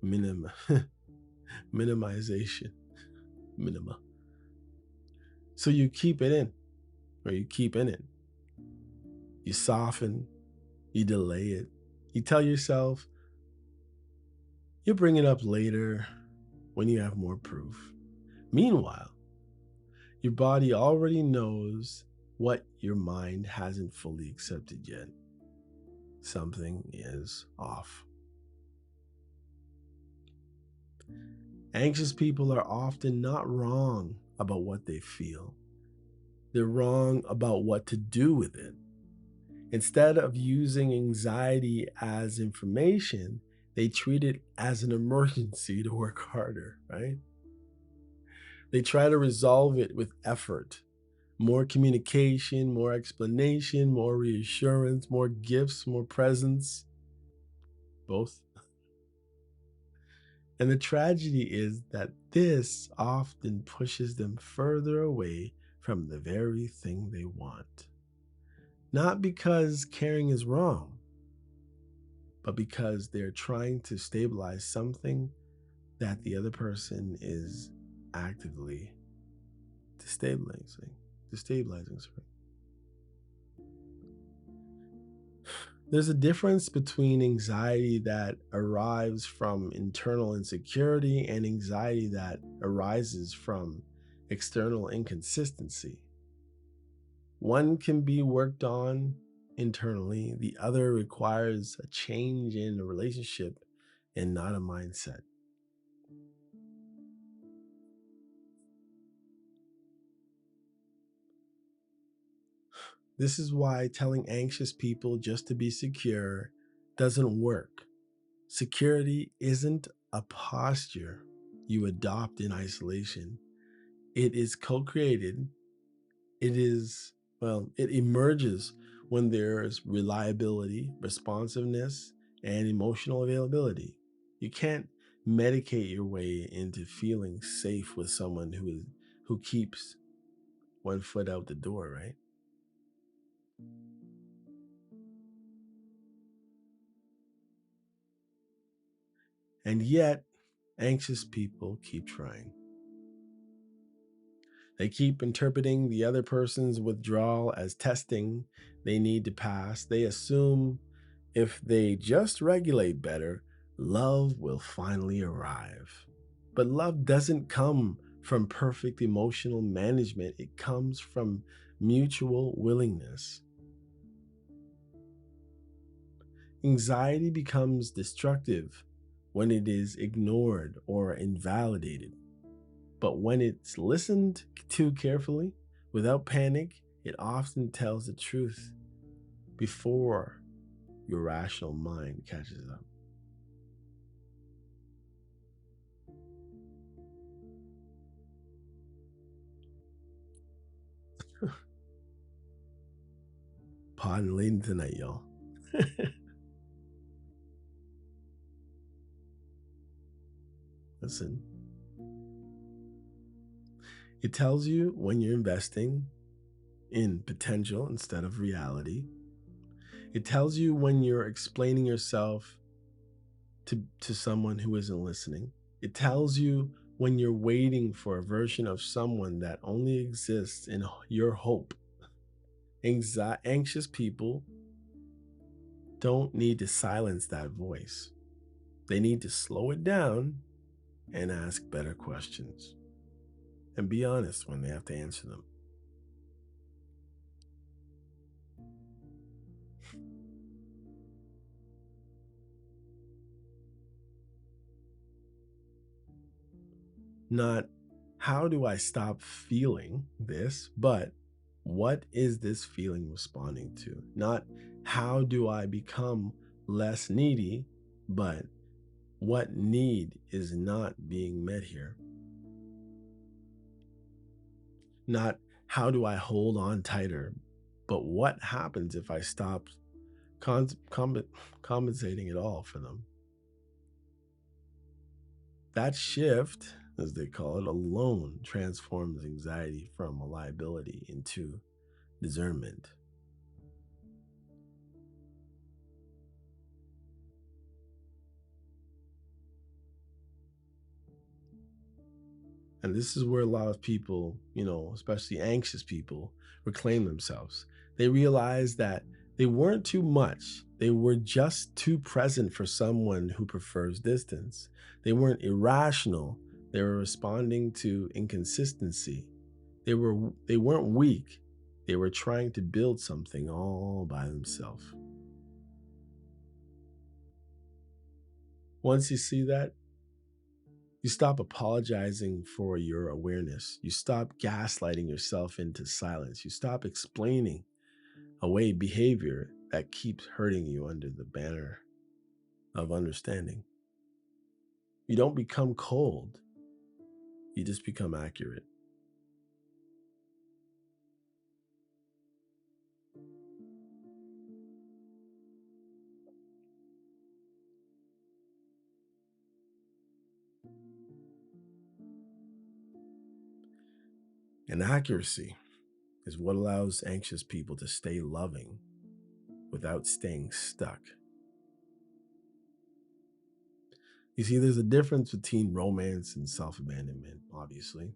minim- minimization. Minima. So you keep it in, or you keep in it. You soften, you delay it. You tell yourself, you'll bring it up later when you have more proof. Meanwhile, your body already knows what your mind hasn't fully accepted yet. Something is off. Anxious people are often not wrong about what they feel. They're wrong about what to do with it. Instead of using anxiety as information, they treat it as an emergency to work harder, right? They try to resolve it with effort, more communication, more explanation, more reassurance, more gifts, more presence, both. And the tragedy is that this often pushes them further away from the very thing they want. Not because caring is wrong, but because they're trying to stabilize something that the other person is actively destabilizing. There's a difference between anxiety that arrives from internal insecurity and anxiety that arises from external inconsistency. One can be worked on internally, the other requires a change in a relationship and not a mindset. This is why telling anxious people just to be secure doesn't work. Security isn't a posture you adopt in isolation. It is co created. It emerges when there's reliability, responsiveness, and emotional availability. You can't medicate your way into feeling safe with someone who keeps one foot out the door, right? And yet, anxious people keep trying. They keep interpreting the other person's withdrawal as testing they need to pass. They assume if they just regulate better, love will finally arrive. But love doesn't come from perfect emotional management, it comes from mutual willingness. Anxiety becomes destructive when it is ignored or invalidated. But when it's listened to carefully, without panic, it often tells the truth before your rational mind catches up. Pardon late tonight, y'all. Listen, it tells you when you're investing in potential instead of reality. It tells you when you're explaining yourself to someone who isn't listening. It tells you when you're waiting for a version of someone that only exists in your hope. Anxious people don't need to silence that voice. They need to slow it down and ask better questions and be honest when they have to answer them. Not how do I stop feeling this, but what is this feeling responding to? Not how do I become less needy, but what need is not being met here? Not how do I hold on tighter, but what happens if I stop compensating at all for them? That shift, as they call it, alone transforms anxiety from a liability into discernment. And this is where a lot of people, especially anxious people, reclaim themselves. They realize that they weren't too much. They were just too present for someone who prefers distance. They weren't irrational. They were responding to inconsistency. They weren't weak. They were trying to build something all by themselves. Once you see that, you stop apologizing for your awareness. You stop gaslighting yourself into silence. You stop explaining away behavior that keeps hurting you under the banner of understanding. You don't become cold, you just become accurate. And accuracy is what allows anxious people to stay loving without staying stuck. You see, there's a difference between romance and self abandonment, obviously.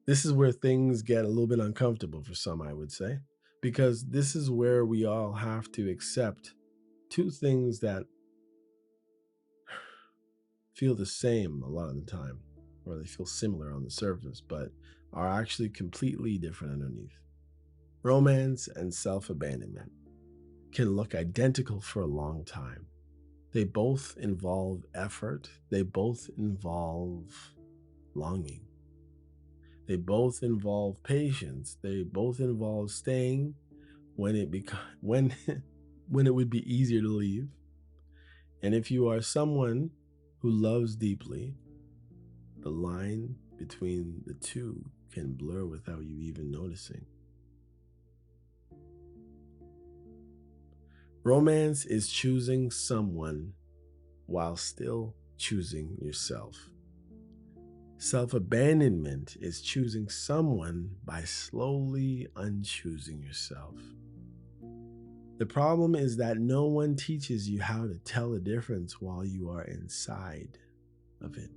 This is where things get a little bit uncomfortable for some, I would say, because this is where we all have to accept two things that feel the same a lot of the time, or they feel similar on the surface, but are actually completely different underneath. Romance and self abandonment can look identical for a long time. They both involve effort, they both involve longing, they both involve patience, they both involve staying when when when it would be easier to leave. And if you are someone who loves deeply, the line between the two can blur without you even noticing. Romance is choosing someone while still choosing yourself. Self abandonment is choosing someone by slowly unchoosing yourself. The problem is that no one teaches you how to tell the difference while you are inside of it.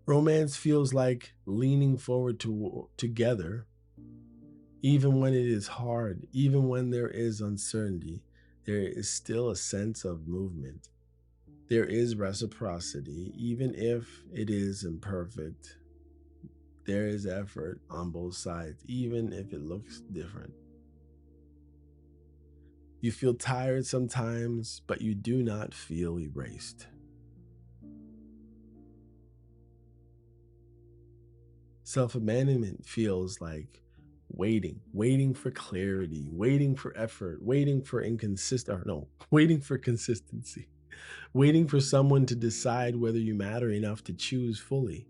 Romance feels like leaning forward together, even when it is hard, even when there is uncertainty, there is still a sense of movement. There is reciprocity, even if it is imperfect. There is effort on both sides, even if it looks different. You feel tired sometimes, but you do not feel erased. Self abandonment feels like waiting for clarity, waiting for effort, waiting for waiting for consistency, waiting for someone to decide whether you matter enough to choose fully.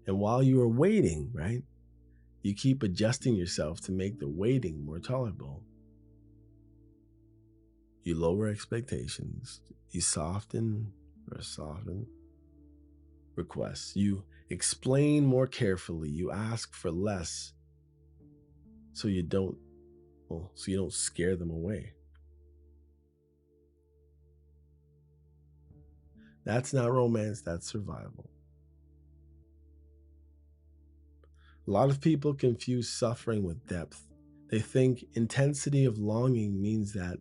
And while you are waiting, right, you keep adjusting yourself to make the waiting more tolerable. You lower expectations, you soften requests, you explain more carefully, you ask for less so you don't so you don't scare them away. That's not romance, that's survival. A lot of people confuse suffering with depth. They think intensity of longing means that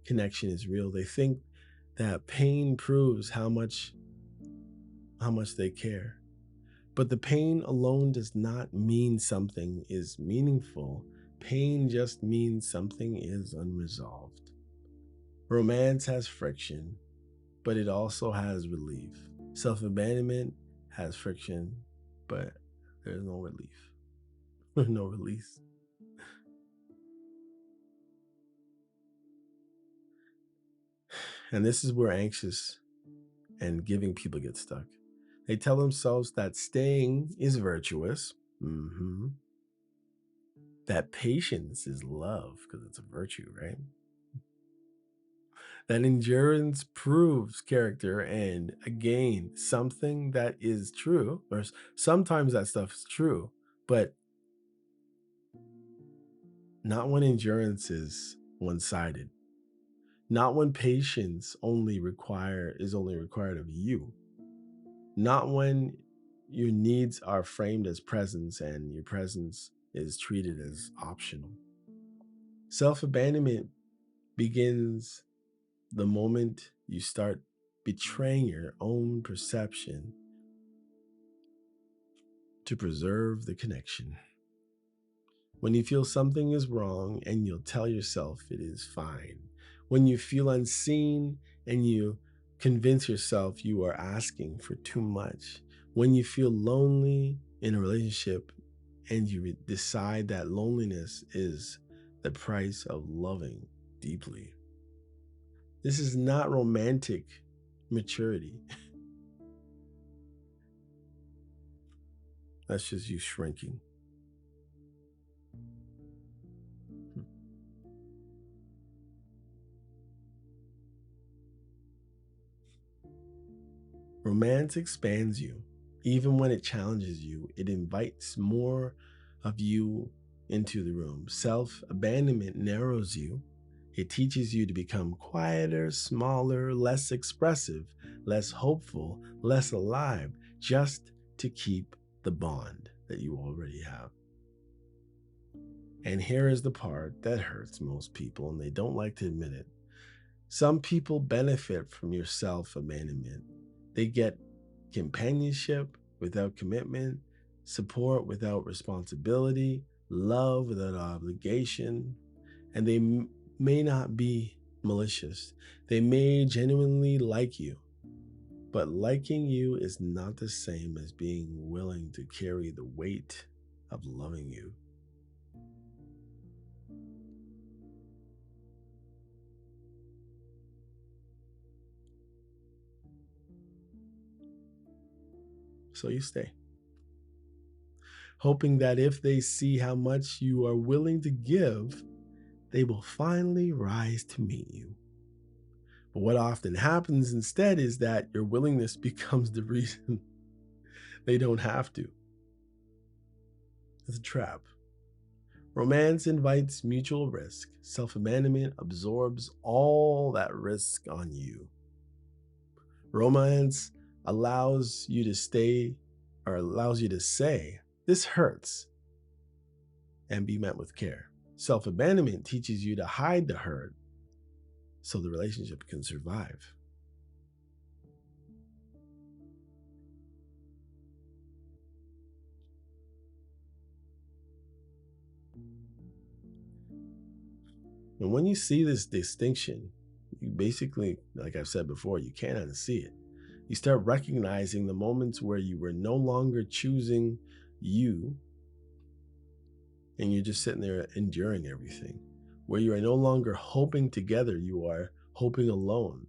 connection is real. They think that pain proves how much they care. But the pain alone does not mean something is meaningful. Pain just means something is unresolved. Romance has friction, but it also has relief. Self abandonment has friction, but there's no relief, no release. And this is where anxious and giving people get stuck. They tell themselves that staying is virtuous, that patience is love because it's a virtue, right? That endurance proves character, and again, something that is true, or sometimes that stuff is true, but not when endurance is one sided, not when patience is only required of you, not when your needs are framed as presence and your presence is treated as optional. Self abandonment begins the moment you start betraying your own perception to preserve the connection. When you feel something is wrong and you'll tell yourself it is fine. When you feel unseen and you convince yourself you are asking for too much. When you feel lonely in a relationship and you decide that loneliness is the price of loving deeply. This is not romantic maturity. That's just you shrinking. Romance expands you. Even when it challenges you, it invites more of you into the room. Self abandonment narrows you. It teaches you to become quieter, smaller, less expressive, less hopeful, less alive, just to keep the bond that you already have. And here is the part that hurts most people, and they don't like to admit it. Some people benefit from your self abandonment. They get companionship without commitment, support without responsibility, love without obligation, and they may not be malicious. They may genuinely like you, but liking you is not the same as being willing to carry the weight of loving you. So you stay, hoping that if they see how much you are willing to give, they will finally rise to meet you. But what often happens instead is that your willingness becomes the reason they don't have to. It's a trap. Romance invites mutual risk. Self abandonment absorbs all that risk on you. Romance allows you to stay or allows you to say, "This hurts," and be met with care. Self abandonment teaches you to hide the hurt so the relationship can survive. And when you see this distinction, you basically, like I've said before, you can't unsee it. You start recognizing the moments where you were no longer choosing you and you're just sitting there enduring everything. Where you are no longer hoping together, you are hoping alone.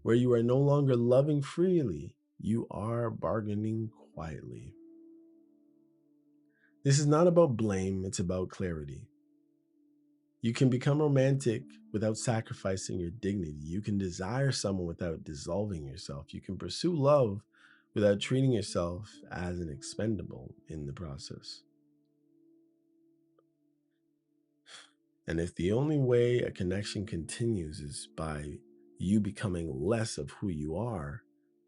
Where you are no longer loving freely, you are bargaining quietly. This is not about blame, it's about clarity. You can become romantic without sacrificing your dignity. You can desire someone without dissolving yourself. You can pursue love without treating yourself as an expendable in the process. And if the only way a connection continues is by you becoming less of who you are,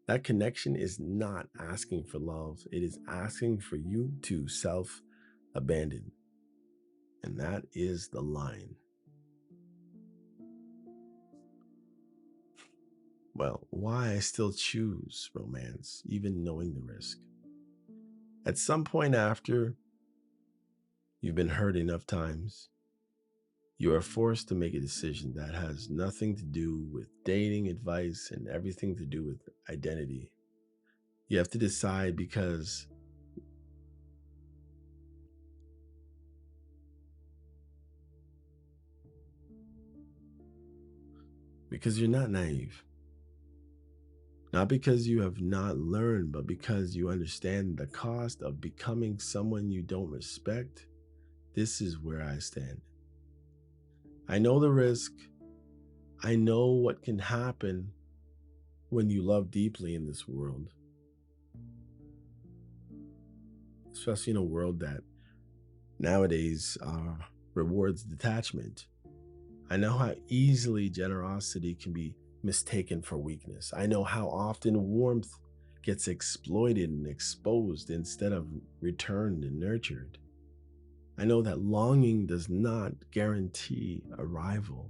that connection is not asking for love. It is asking for you to self abandon. And that is the line. Well, why I still choose romance, even knowing the risk. At some point after you've been hurt enough times, you are forced to make a decision that has nothing to do with dating advice and everything to do with identity. You have to decide because you're not naive. Not because you have not learned, but because you understand the cost of becoming someone you don't respect. This is where I stand. I know the risk. I know what can happen when you love deeply in this world, especially in a world that nowadays rewards detachment. I know how easily generosity can be mistaken for weakness. I know how often warmth gets exploited and exposed instead of returned and nurtured. I know that longing does not guarantee arrival.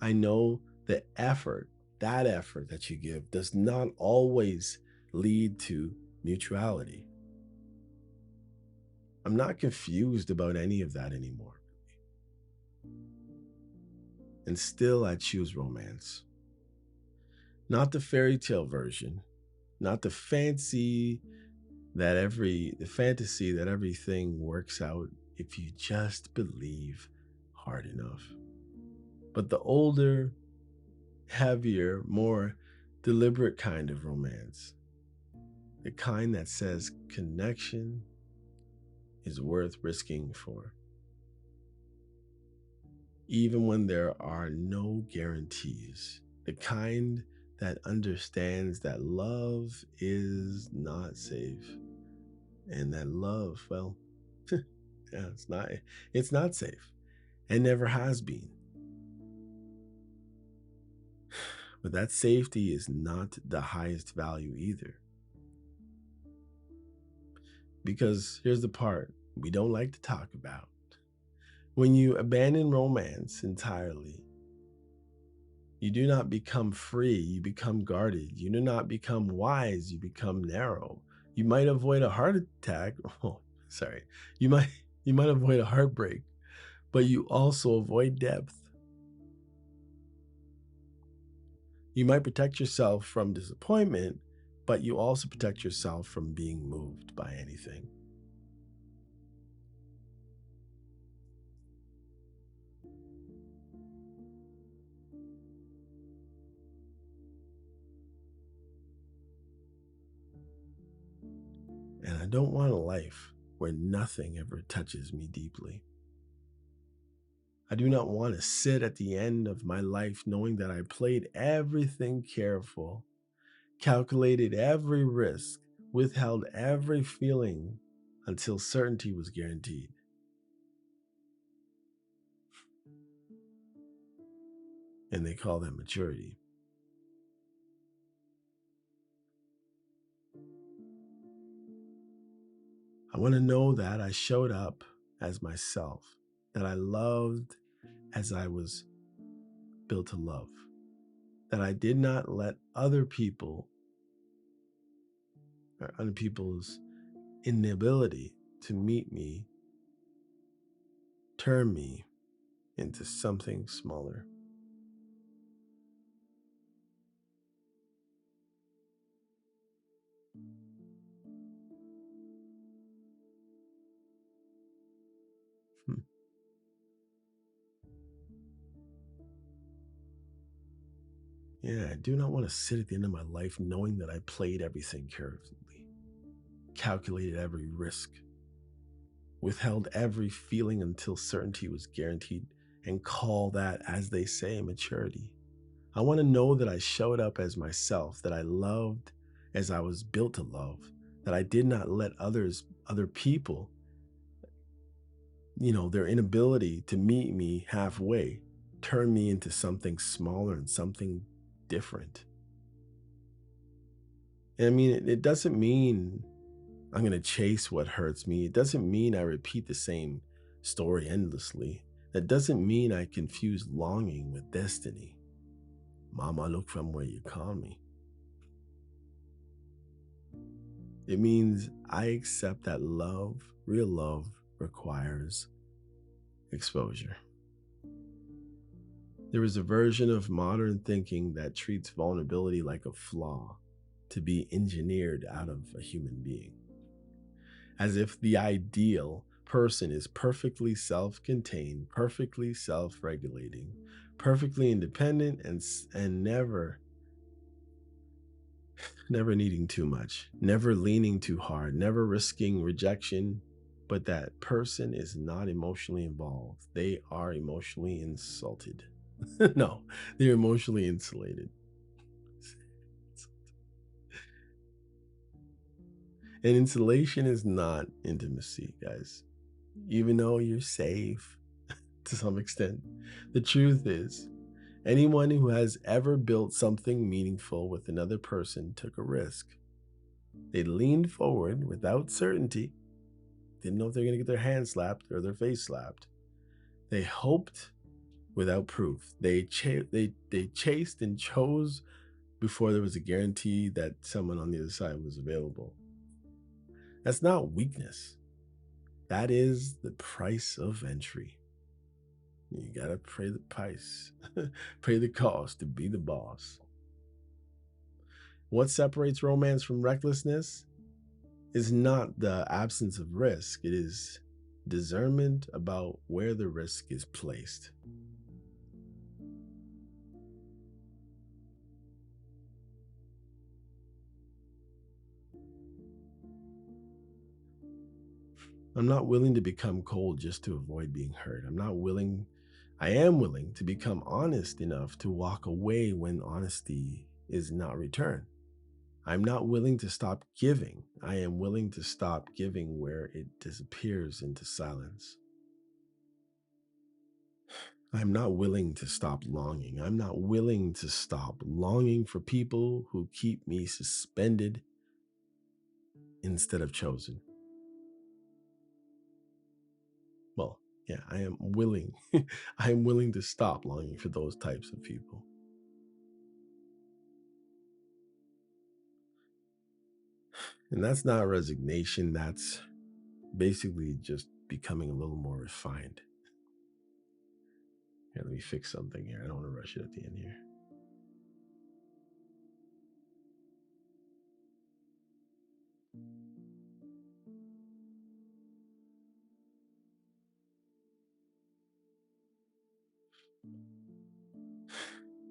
I know that effort that you give, does not always lead to mutuality. I'm not confused about any of that anymore. And still, I choose romance. Not the fairy tale version, not the fantasy that everything works out if you just believe hard enough. But the older, heavier, more deliberate kind of romance. The kind that says connection is worth risking for, even when there are no guarantees. The kind that understands that love is not safe and that love, well, yeah, it's not safe and never has been. But that safety is not the highest value either. Because here's the part we don't like to talk about. When you abandon romance entirely, you do not become free, you become guarded. You do not become wise, you become narrow. You might avoid a heart attack. Oh, sorry. You might you might avoid a heartbreak, but you also avoid depth. You might protect yourself from disappointment, but you also protect yourself from being moved by anything. And I don't want a life where nothing ever touches me deeply. I do not want to sit at the end of my life knowing that I played everything careful, calculated every risk, withheld every feeling until certainty was guaranteed. And they call that maturity. I want to know that I showed up as myself, that I loved as I was built to love, that I did not let other people or other people's inability to meet me turn me into something smaller. Hmm. Yeah, I do not want to sit at the end of my life knowing that I played everything carefully, calculated every risk, withheld every feeling until certainty was guaranteed, and call that, as they say, maturity. I want to know that I showed up as myself, that I loved as I was built to love, that I did not let other people, their inability to meet me halfway, turn me into something smaller and something different. And I mean, it doesn't mean I'm going to chase what hurts me. It doesn't mean I repeat the same story endlessly. That doesn't mean I confuse longing with destiny. Mama, look from where you call me. It means I accept that love, real love, requires exposure. There is a version of modern thinking that treats vulnerability like a flaw to be engineered out of a human being, as if the ideal person is perfectly self contained, perfectly self regulating, perfectly independent, and never needing too much, never leaning too hard, never risking rejection. But that person is not emotionally involved. They are emotionally insulted. No, they're emotionally insulated. And insulation is not intimacy, guys. Even though you're safe to some extent, the truth is, anyone who has ever built something meaningful with another person took a risk. They leaned forward without certainty, didn't know if they're going to get their hand slapped or their face slapped. They hoped without proof. They chased and chose before there was a guarantee that someone on the other side was available. That's not weakness. That is the price of entry. You gotta pay the price, pay the cost to be the boss. What separates romance from recklessness is not the absence of risk, it is discernment about where the risk is placed. I'm not willing to become cold just to avoid being hurt. I am willing to become honest enough to walk away when honesty is not returned. I'm not willing to stop giving. I am willing to stop giving where it disappears into silence. I'm not willing to stop longing. I'm not willing to stop longing for people who keep me suspended instead of chosen. Well, yeah, I am willing. I am willing to stop longing for those types of people. And that's not resignation. That's basically just becoming a little more refined. Here, let me fix something here. I don't want to rush it at the end here.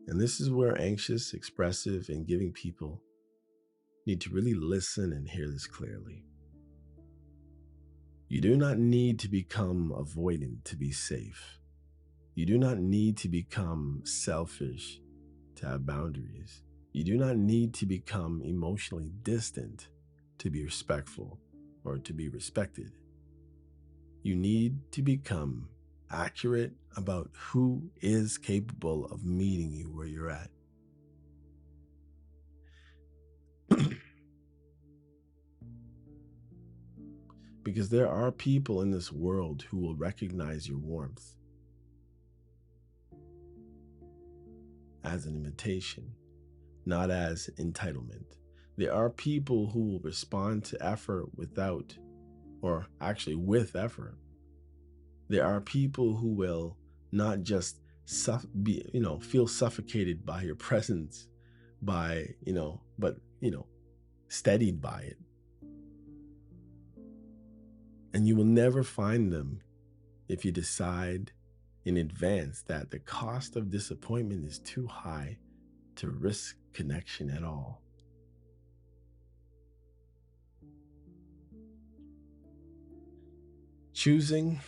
And this is where anxious, expressive, and giving people need to really listen and hear this clearly. You do not need to become avoidant to be safe. You do not need to become selfish to have boundaries. You do not need to become emotionally distant to be respectful or to be respected. You need to become accurate about who is capable of meeting you where you're at. Because there are people in this world who will recognize your warmth as an invitation, not as entitlement. There are people who will respond to effort without, or actually with effort. There are people who will not just feel suffocated by your presence, but steadied by it. And you will never find them if you decide in advance that the cost of disappointment is too high to risk connection at all. Choosing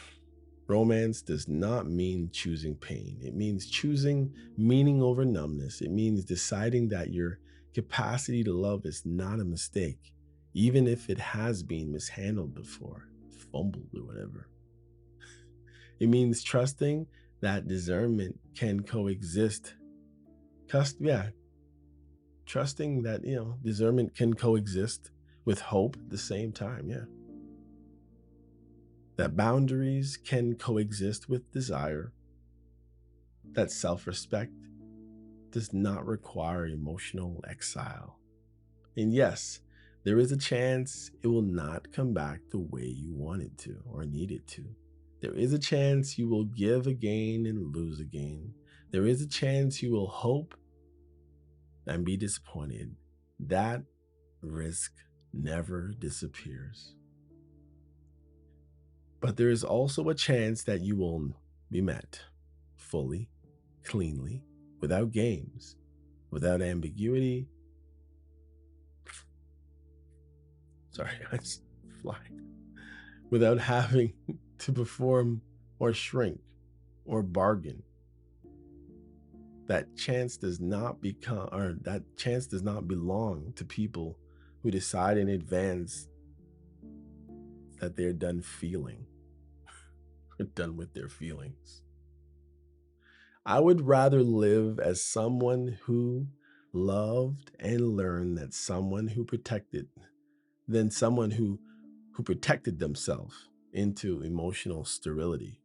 romance does not mean choosing pain. It means choosing meaning over numbness. It means deciding that your capacity to love is not a mistake, even if it has been mishandled before, fumbled or whatever. It means trusting that discernment can coexist. Trusting that, discernment can coexist with hope at the same time. Yeah. That boundaries can coexist with desire. That self-respect does not require emotional exile. And yes, there is a chance it will not come back the way you want it to or need it to. There is a chance you will give again and lose again. There is a chance you will hope and be disappointed. That risk never disappears. But there is also a chance that you will be met fully, cleanly, without games, without ambiguity. Sorry, I just fly. Without having to perform or shrink or bargain. That chance does not belong to people who decide in advance that they're done feeling or done with their feelings. I would rather live as someone who loved and learned that someone who protected than someone who protected themselves into emotional sterility.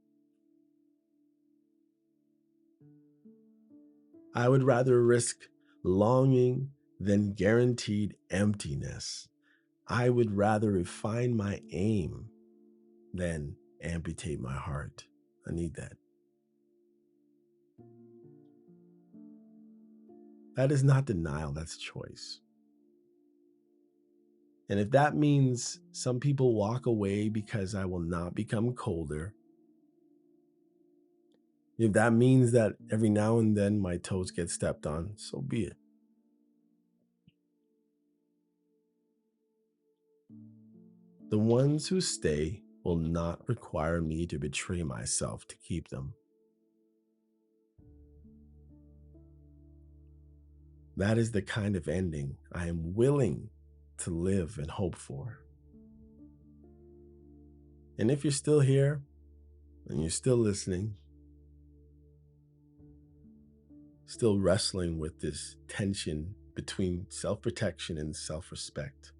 I would rather risk longing than guaranteed emptiness. I would rather refine my aim than amputate my heart. I need that. That is not denial, that's choice. And if that means some people walk away because I will not become colder, if that means that every now and then my toes get stepped on, so be it. The ones who stay will not require me to betray myself to keep them. That is the kind of ending I am willing to live and hope for. And if you're still here and you're still listening, still wrestling with this tension between self-protection and self-respect,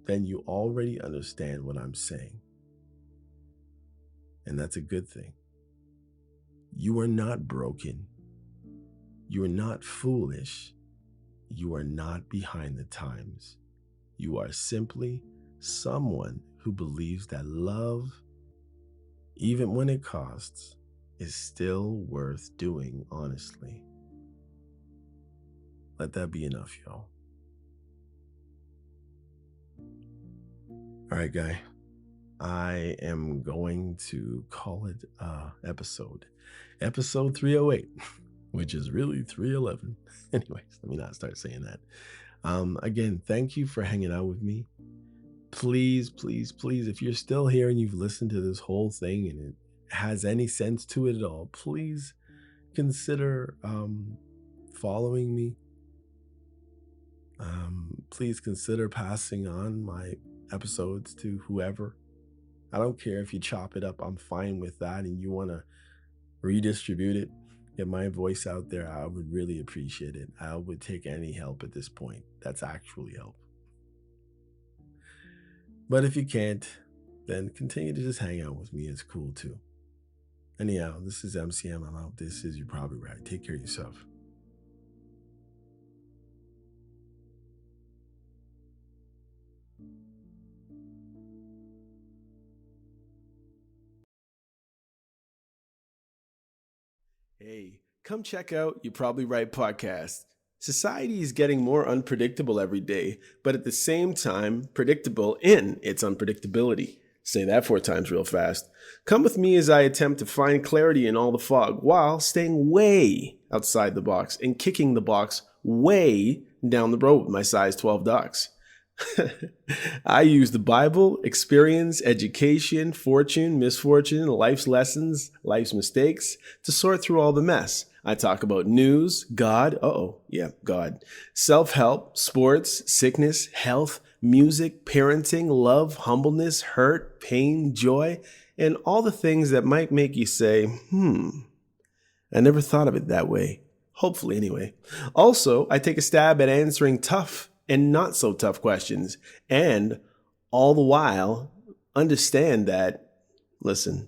then you already understand what I'm saying. And that's a good thing. You are not broken. You are not foolish. You are not behind the times. You are simply someone who believes that love, even when it costs, is still worth doing honestly. Let that be enough, y'all. All right, guy. I am going to call it episode 308, which is really 311. Anyways, let me not start saying that. Again, thank you for hanging out with me. Please, please, please, if you're still here and you've listened to this whole thing and has any sense to it at all, please consider following me. Please consider passing on my episodes to whoever. I don't care if you chop it up, I'm fine with that, and you want to redistribute it, get my voice out there. I would really appreciate it. I would take any help at this point. That's actually help. But if you can't, then continue to just hang out with me. It's cool too. Anyhow, this is MCM. I'm out. This is You're Probably Right. Take care of yourself. Hey, come check out You're Probably Right podcast. Society is getting more unpredictable every day, but at the same time, predictable in its unpredictability. Say that 4 times real fast. Come with me as I attempt to find clarity in all the fog while staying way outside the box and kicking the box way down the road with my size 12 ducks. I use the Bible, experience, education, fortune, misfortune, life's lessons, life's mistakes to sort through all the mess. I talk about news, God, God, self-help, sports, sickness, health, music, parenting, love, humbleness, hurt, pain, joy, and all the things that might make you say, I never thought of it that way. Hopefully, anyway. Also, I take a stab at answering tough and not so tough questions, and all the while understand that, listen,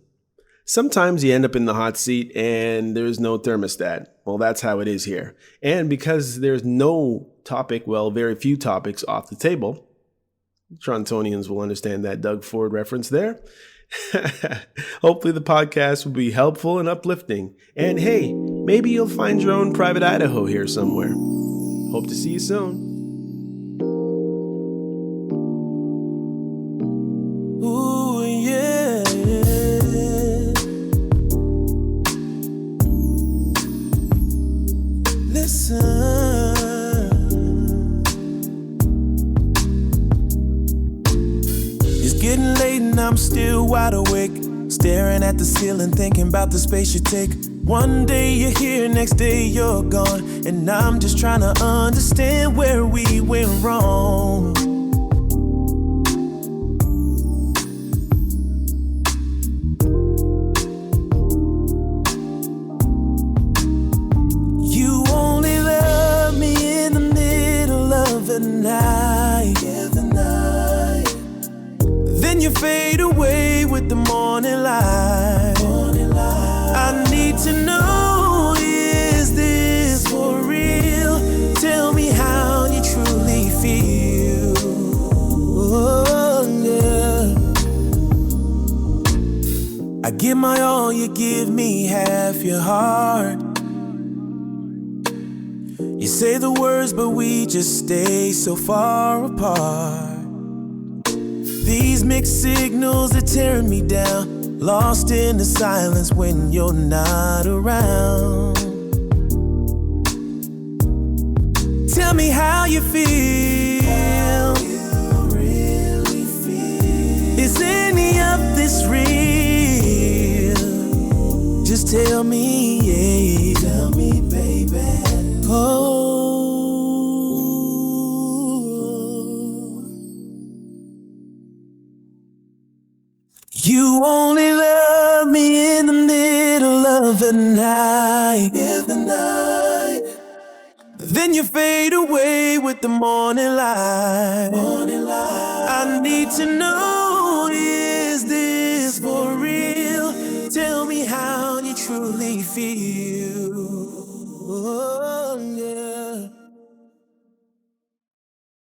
sometimes you end up in the hot seat and there's no thermostat. Well, that's how it is here. And because there's no topic, very few topics off the table, Torontonians will understand that Doug Ford reference there. Hopefully the podcast will be helpful and uplifting. And hey, maybe you'll find your own private Idaho here somewhere. Hope to see you soon. Ooh, yeah. Listen. It's getting late and I'm still wide awake, staring at the ceiling, thinking about the space you take. One day you're here, next day you're gone, and I'm just trying to understand where we went wrong. You only love me in the middle of the night. Then you fade away with the morning light. I need to know, is this for real? Tell me how you truly feel. Oh, yeah. I give my all, you give me half your heart. You say the words, but we just stay so far apart. These mixed signals are tearing me down, lost in the silence when you're not around. Tell me how you feel. How you really feel. Is any of this real? Just tell me, yeah. Tell me, baby. Oh. You only love me in the middle of the night. Then you fade away with the morning light. I need to know, is this for real? Tell me how you truly feel.